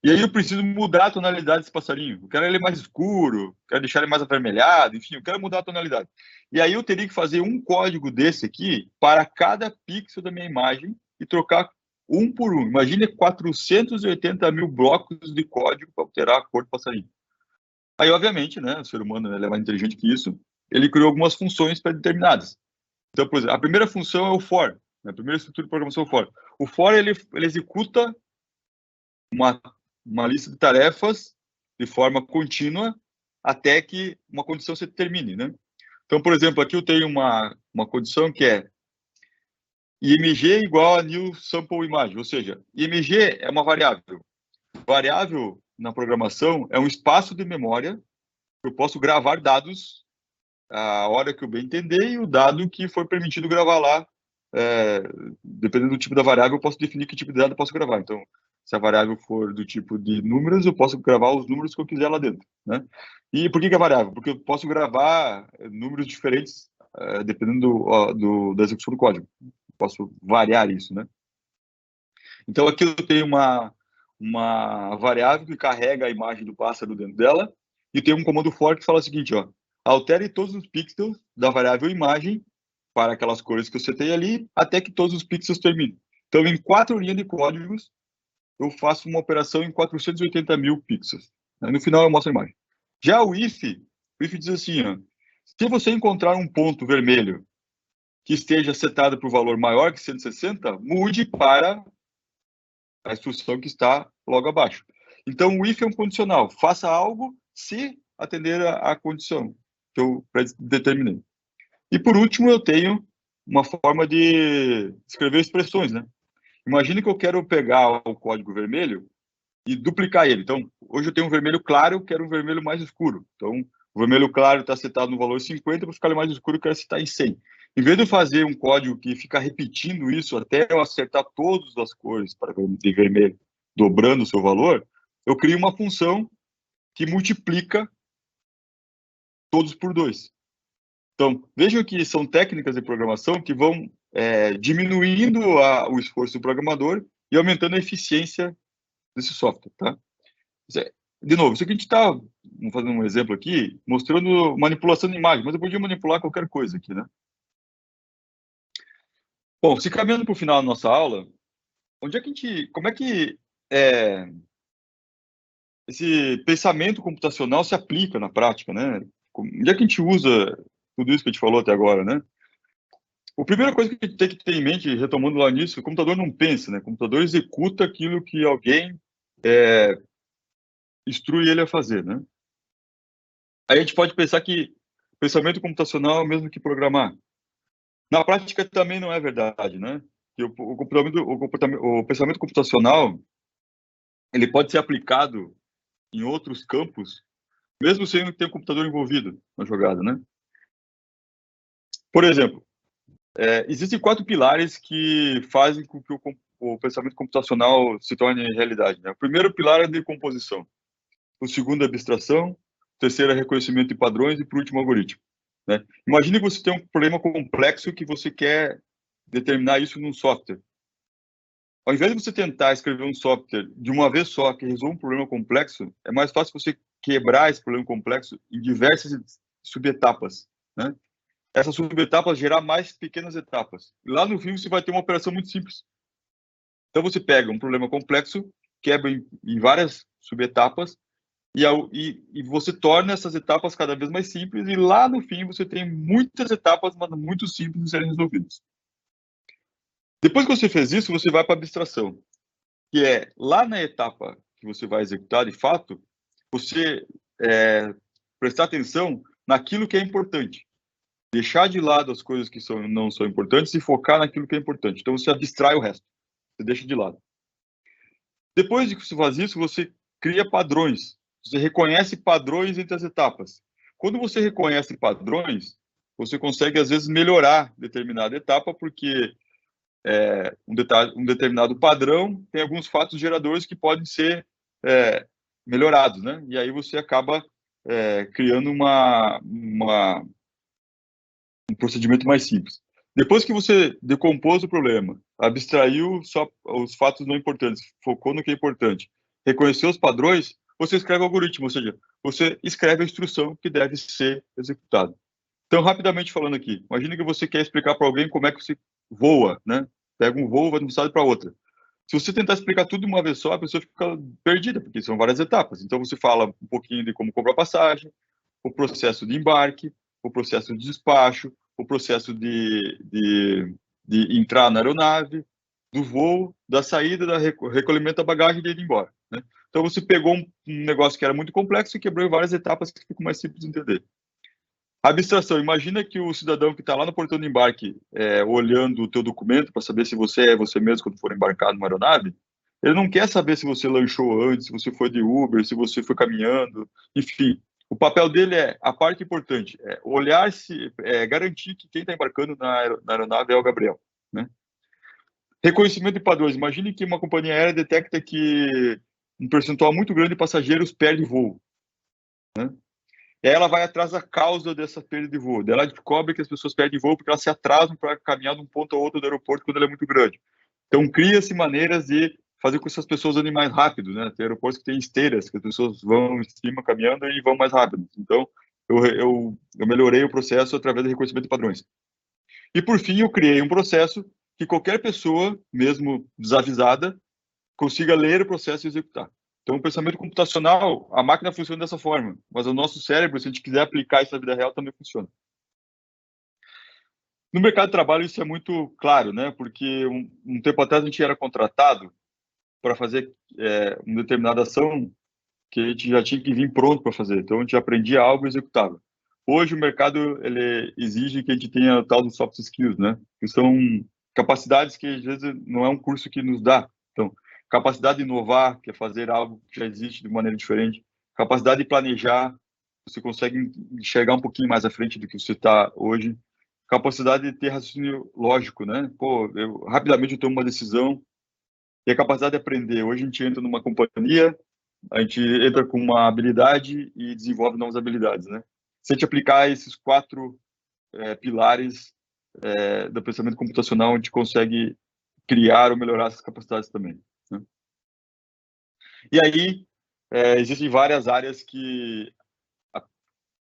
E aí eu preciso mudar a tonalidade desse passarinho. Eu quero ele mais escuro, quero deixar ele mais avermelhado, enfim, eu quero mudar a tonalidade. E aí eu teria que fazer um código desse aqui para cada pixel da minha imagem e trocar um por um. Imagine 480 mil blocos de código para alterar a cor do passarinho. Aí, obviamente, né, o ser humano, né, ele é mais inteligente que isso, ele criou algumas funções pré-determinadas. Então, por exemplo, a primeira função é o for, né, a primeira estrutura de programação é o for. O for, ele executa uma lista de tarefas de forma contínua até que uma condição se determine, né? Então, por exemplo, aqui eu tenho uma condição que é img igual a new sample image, ou seja, img é uma variável. Variável na programação é um espaço de memória que eu posso gravar dados a hora que eu bem entender e o dado que foi permitido gravar lá. Dependendo do tipo da variável, eu posso definir que tipo de dado eu posso gravar. Então, se a variável for do tipo de números, eu posso gravar os números que eu quiser lá dentro, né? E por que é variável? Porque eu posso gravar números diferentes dependendo da execução do código. Eu posso variar isso, né? Então, aqui eu tenho uma variável que carrega a imagem do pássaro dentro dela e tem um comando for que fala o seguinte, ó, altere todos os pixels da variável imagem para aquelas cores que eu setei ali, até que todos os pixels terminem. Então, em 4 linhas de códigos, eu faço uma operação em 480 mil pixels. No final, eu mostro a imagem. Já o if diz assim, ó, se você encontrar um ponto vermelho que esteja setado para o valor maior que 160, mude para a instrução que está logo abaixo. Então, o if é um condicional. Faça algo se atender a condição que eu determinei. E, por último, eu tenho uma forma de escrever expressões, né? Imagine que eu quero pegar o código vermelho e duplicar ele. Então, hoje eu tenho um vermelho claro, eu quero um vermelho mais escuro. Então, o vermelho claro está setado no valor 50, para ficar mais escuro, eu quero setar em 100. Em vez de eu fazer um código que fica repetindo isso até eu acertar todas as cores para de vermelho, dobrando o seu valor, eu crio uma função que multiplica todos por 2. Então, vejam que são técnicas de programação que vão diminuindo o esforço do programador e aumentando a eficiência desse software, tá? De novo, isso aqui a gente está, vamos fazer um exemplo aqui, mostrando manipulação de imagem, mas eu podia manipular qualquer coisa aqui, né? Bom, se caminhando para o final da nossa aula, como é que esse pensamento computacional se aplica na prática, né? Onde é que a gente usa tudo isso que a gente falou até agora, né? A primeira coisa que a gente tem que ter em mente, retomando lá nisso, o computador não pensa, né? O computador executa aquilo que alguém instrui ele a fazer, né? Aí a gente pode pensar que pensamento computacional é o mesmo que programar. Na prática também não é verdade, né? Que o pensamento computacional ele pode ser aplicado em outros campos, mesmo sem ter um computador envolvido na jogada, né? Por exemplo, existem 4 pilares que fazem com que o pensamento computacional se torne realidade, né? O primeiro pilar é a decomposição, o segundo é abstração, o terceiro é reconhecimento de padrões e, por último, algoritmo, né? Imagine que você tem um problema complexo que você quer determinar isso num software. Ao invés de você tentar escrever um software de uma vez só que resolva um problema complexo, é mais fácil você quebrar esse problema complexo em diversas subetapas, né? Essas subetapas gerar mais pequenas etapas. E lá no fim você vai ter uma operação muito simples. Então você pega um problema complexo, quebra em várias subetapas e você torna essas etapas cada vez mais simples e lá no fim você tem muitas etapas, mas muito simples de serem resolvidas. Depois que você fez isso, você vai para a abstração, que é lá na etapa que você vai executar de fato, você prestar atenção naquilo que é importante. Deixar de lado as coisas que não são importantes e focar naquilo que é importante. Então, você abstrai o resto. Você deixa de lado. Depois de que você faz isso, você cria padrões. Você reconhece padrões entre as etapas. Quando você reconhece padrões, você consegue, às vezes, melhorar determinada etapa, porque um determinado padrão tem alguns fatos geradores que podem ser melhorados, né? E aí você acaba criando um procedimento mais simples. Depois que você decompôs o problema, abstraiu só os fatos não importantes, focou no que é importante, reconheceu os padrões, você escreve o algoritmo, ou seja, você escreve a instrução que deve ser executada. Então, rapidamente falando aqui, imagine que você quer explicar para alguém como é que você voa, né? Pega um voo, vai de uma cidade para outra. Se você tentar explicar tudo de uma vez só, a pessoa fica perdida, porque são várias etapas. Então, você fala um pouquinho de como comprar passagem, o processo de embarque, o processo de despacho, o processo de entrar na aeronave, do voo, da saída, da recolhimento da bagagem e de ir embora, né? Então, você pegou um negócio que era muito complexo e quebrou em várias etapas que ficam mais simples de entender. A abstração, imagina que o cidadão que está lá no portão de embarque, olhando o teu documento para saber se você é você mesmo quando for embarcar numa aeronave, ele não quer saber se você lanchou antes, se você foi de Uber, se você foi caminhando, enfim. O papel dele a parte importante, olhar garantir que quem está embarcando na aeronave é o Gabriel, né? Reconhecimento de padrões. Imagine que uma companhia aérea detecta que um percentual muito grande de passageiros perde voo, né? E aí ela vai atrás da causa dessa perda de voo. Ela descobre que as pessoas perdem voo porque elas se atrasam para caminhar de um ponto a outro do aeroporto quando ele é muito grande. Então, cria-se maneiras de fazer com que essas pessoas andem mais rápido, né? Tem aeroportos que têm esteiras, que as pessoas vão em cima caminhando e vão mais rápido. Então, eu melhorei o processo através do reconhecimento de padrões. E, por fim, eu criei um processo que qualquer pessoa, mesmo desavisada, consiga ler o processo e executar. Então, o pensamento computacional, a máquina funciona dessa forma, mas o nosso cérebro, se a gente quiser aplicar isso na vida real, também funciona. No mercado de trabalho, isso é muito claro, né? Porque um tempo atrás a gente era contratado para fazer uma determinada ação que a gente já tinha que vir pronto para fazer. Então, a gente aprendia algo e executava. Hoje, o mercado ele exige que a gente tenha o tal dos soft skills, né? Que são capacidades que, às vezes, não é um curso que nos dá. Então, capacidade de inovar, que é fazer algo que já existe de maneira diferente. Capacidade de planejar, você consegue enxergar um pouquinho mais à frente do que você está hoje. Capacidade de ter raciocínio lógico, né? Pô, rapidamente eu tomo uma decisão. E a capacidade de aprender. Hoje a gente entra numa companhia, a gente entra com uma habilidade e desenvolve novas habilidades, né? Se a gente aplicar esses 4 pilares do pensamento computacional, a gente consegue criar ou melhorar essas capacidades também, né? E aí, existem várias áreas que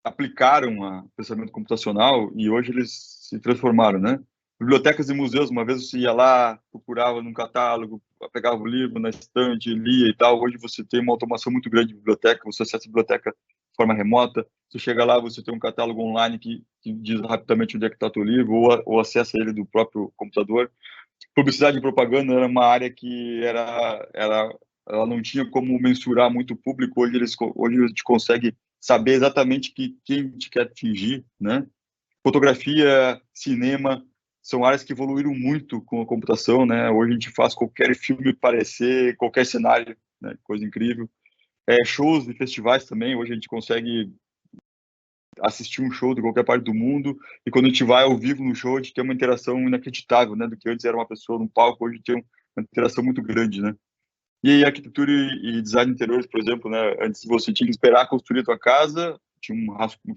aplicaram a pensamento computacional e hoje eles se transformaram, né? Bibliotecas e museus, uma vez você ia lá, procurava num catálogo, pegava o livro na estante, lia e tal. Hoje você tem uma automação muito grande de biblioteca, você acessa a biblioteca de forma remota, você chega lá, você tem um catálogo online que diz rapidamente onde é que está o teu livro, ou acessa ele do próprio computador. Publicidade e propaganda era uma área que ela não tinha como mensurar muito o público. Hoje a gente consegue saber exatamente quem a gente quer atingir, né? Fotografia, cinema, são áreas que evoluíram muito com a computação, né? Hoje a gente faz qualquer filme parecer, qualquer cenário, né? Coisa incrível. Shows e festivais também, hoje a gente consegue assistir um show de qualquer parte do mundo, e quando a gente vai ao vivo no show, a gente tem uma interação inacreditável, né? Do que antes era uma pessoa no palco, hoje tem uma interação muito grande, né? E aí, arquitetura e design de interiores, por exemplo, né? Antes você tinha que esperar construir a tua casa, tinha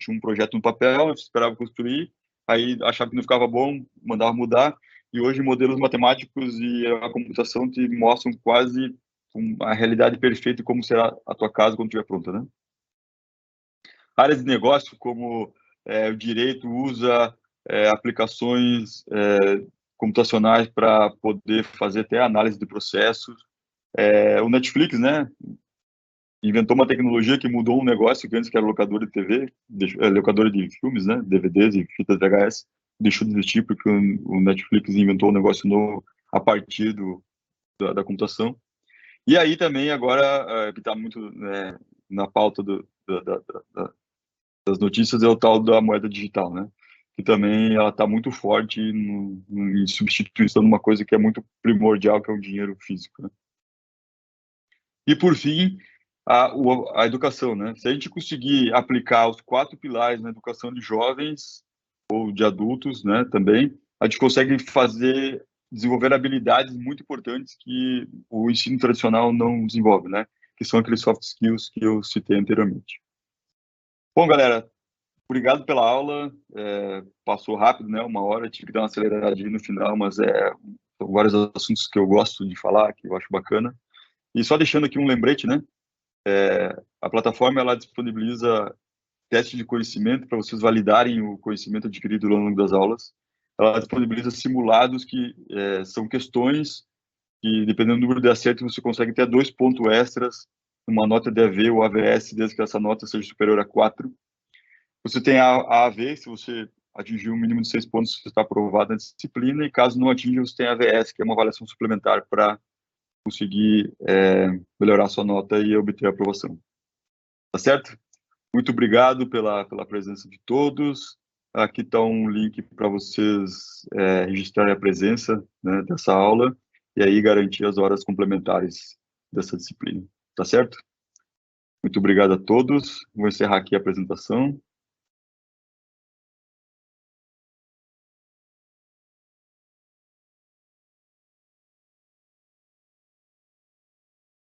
um projeto no papel, você esperava construir, aí achava que não ficava bom, mandava mudar, e hoje modelos matemáticos e a computação te mostram quase a realidade perfeita de como será a tua casa quando estiver pronta, né? Áreas de negócio, como o direito usa aplicações computacionais para poder fazer até análise de processos. O Netflix, né, inventou uma tecnologia que mudou um negócio que antes que era locadora de TV, locadora de filmes, né, DVDs e fitas VHS, deixou de existir porque o Netflix inventou um negócio novo a partir da computação. E aí também agora, que está muito na pauta das notícias, é o tal da moeda digital, né? Que também ela está muito forte em substituição de uma coisa que é muito primordial, que é o dinheiro físico, né? E por fim, a educação, né? Se a gente conseguir aplicar os 4 pilares na educação de jovens ou de adultos, né, também, a gente consegue desenvolver habilidades muito importantes que o ensino tradicional não desenvolve, né? Que são aqueles soft skills que eu citei anteriormente. Bom, galera, obrigado pela aula. Passou rápido, né? 1 hora, tive que dar uma aceleradinha no final, mas são vários assuntos que eu gosto de falar, que eu acho bacana. E só deixando aqui um lembrete, né? A plataforma ela disponibiliza teste de conhecimento para vocês validarem o conhecimento adquirido ao longo das aulas. Ela disponibiliza simulados que são questões que, dependendo do número de acertos, você consegue ter 2 pontos extras numa nota de AV ou AVS, desde que essa nota seja superior a 4. Você tem a AV, se você atingir um mínimo de 6 pontos, você está aprovado na disciplina, e caso não atinja, você tem a AVS, que é uma avaliação suplementar para conseguir melhorar sua nota e obter a aprovação. Tá certo? Muito obrigado pela presença de todos. Aqui está um link para vocês registrarem a presença, né, dessa aula e aí garantir as horas complementares dessa disciplina. Tá certo? Muito obrigado a todos. Vou encerrar aqui a apresentação.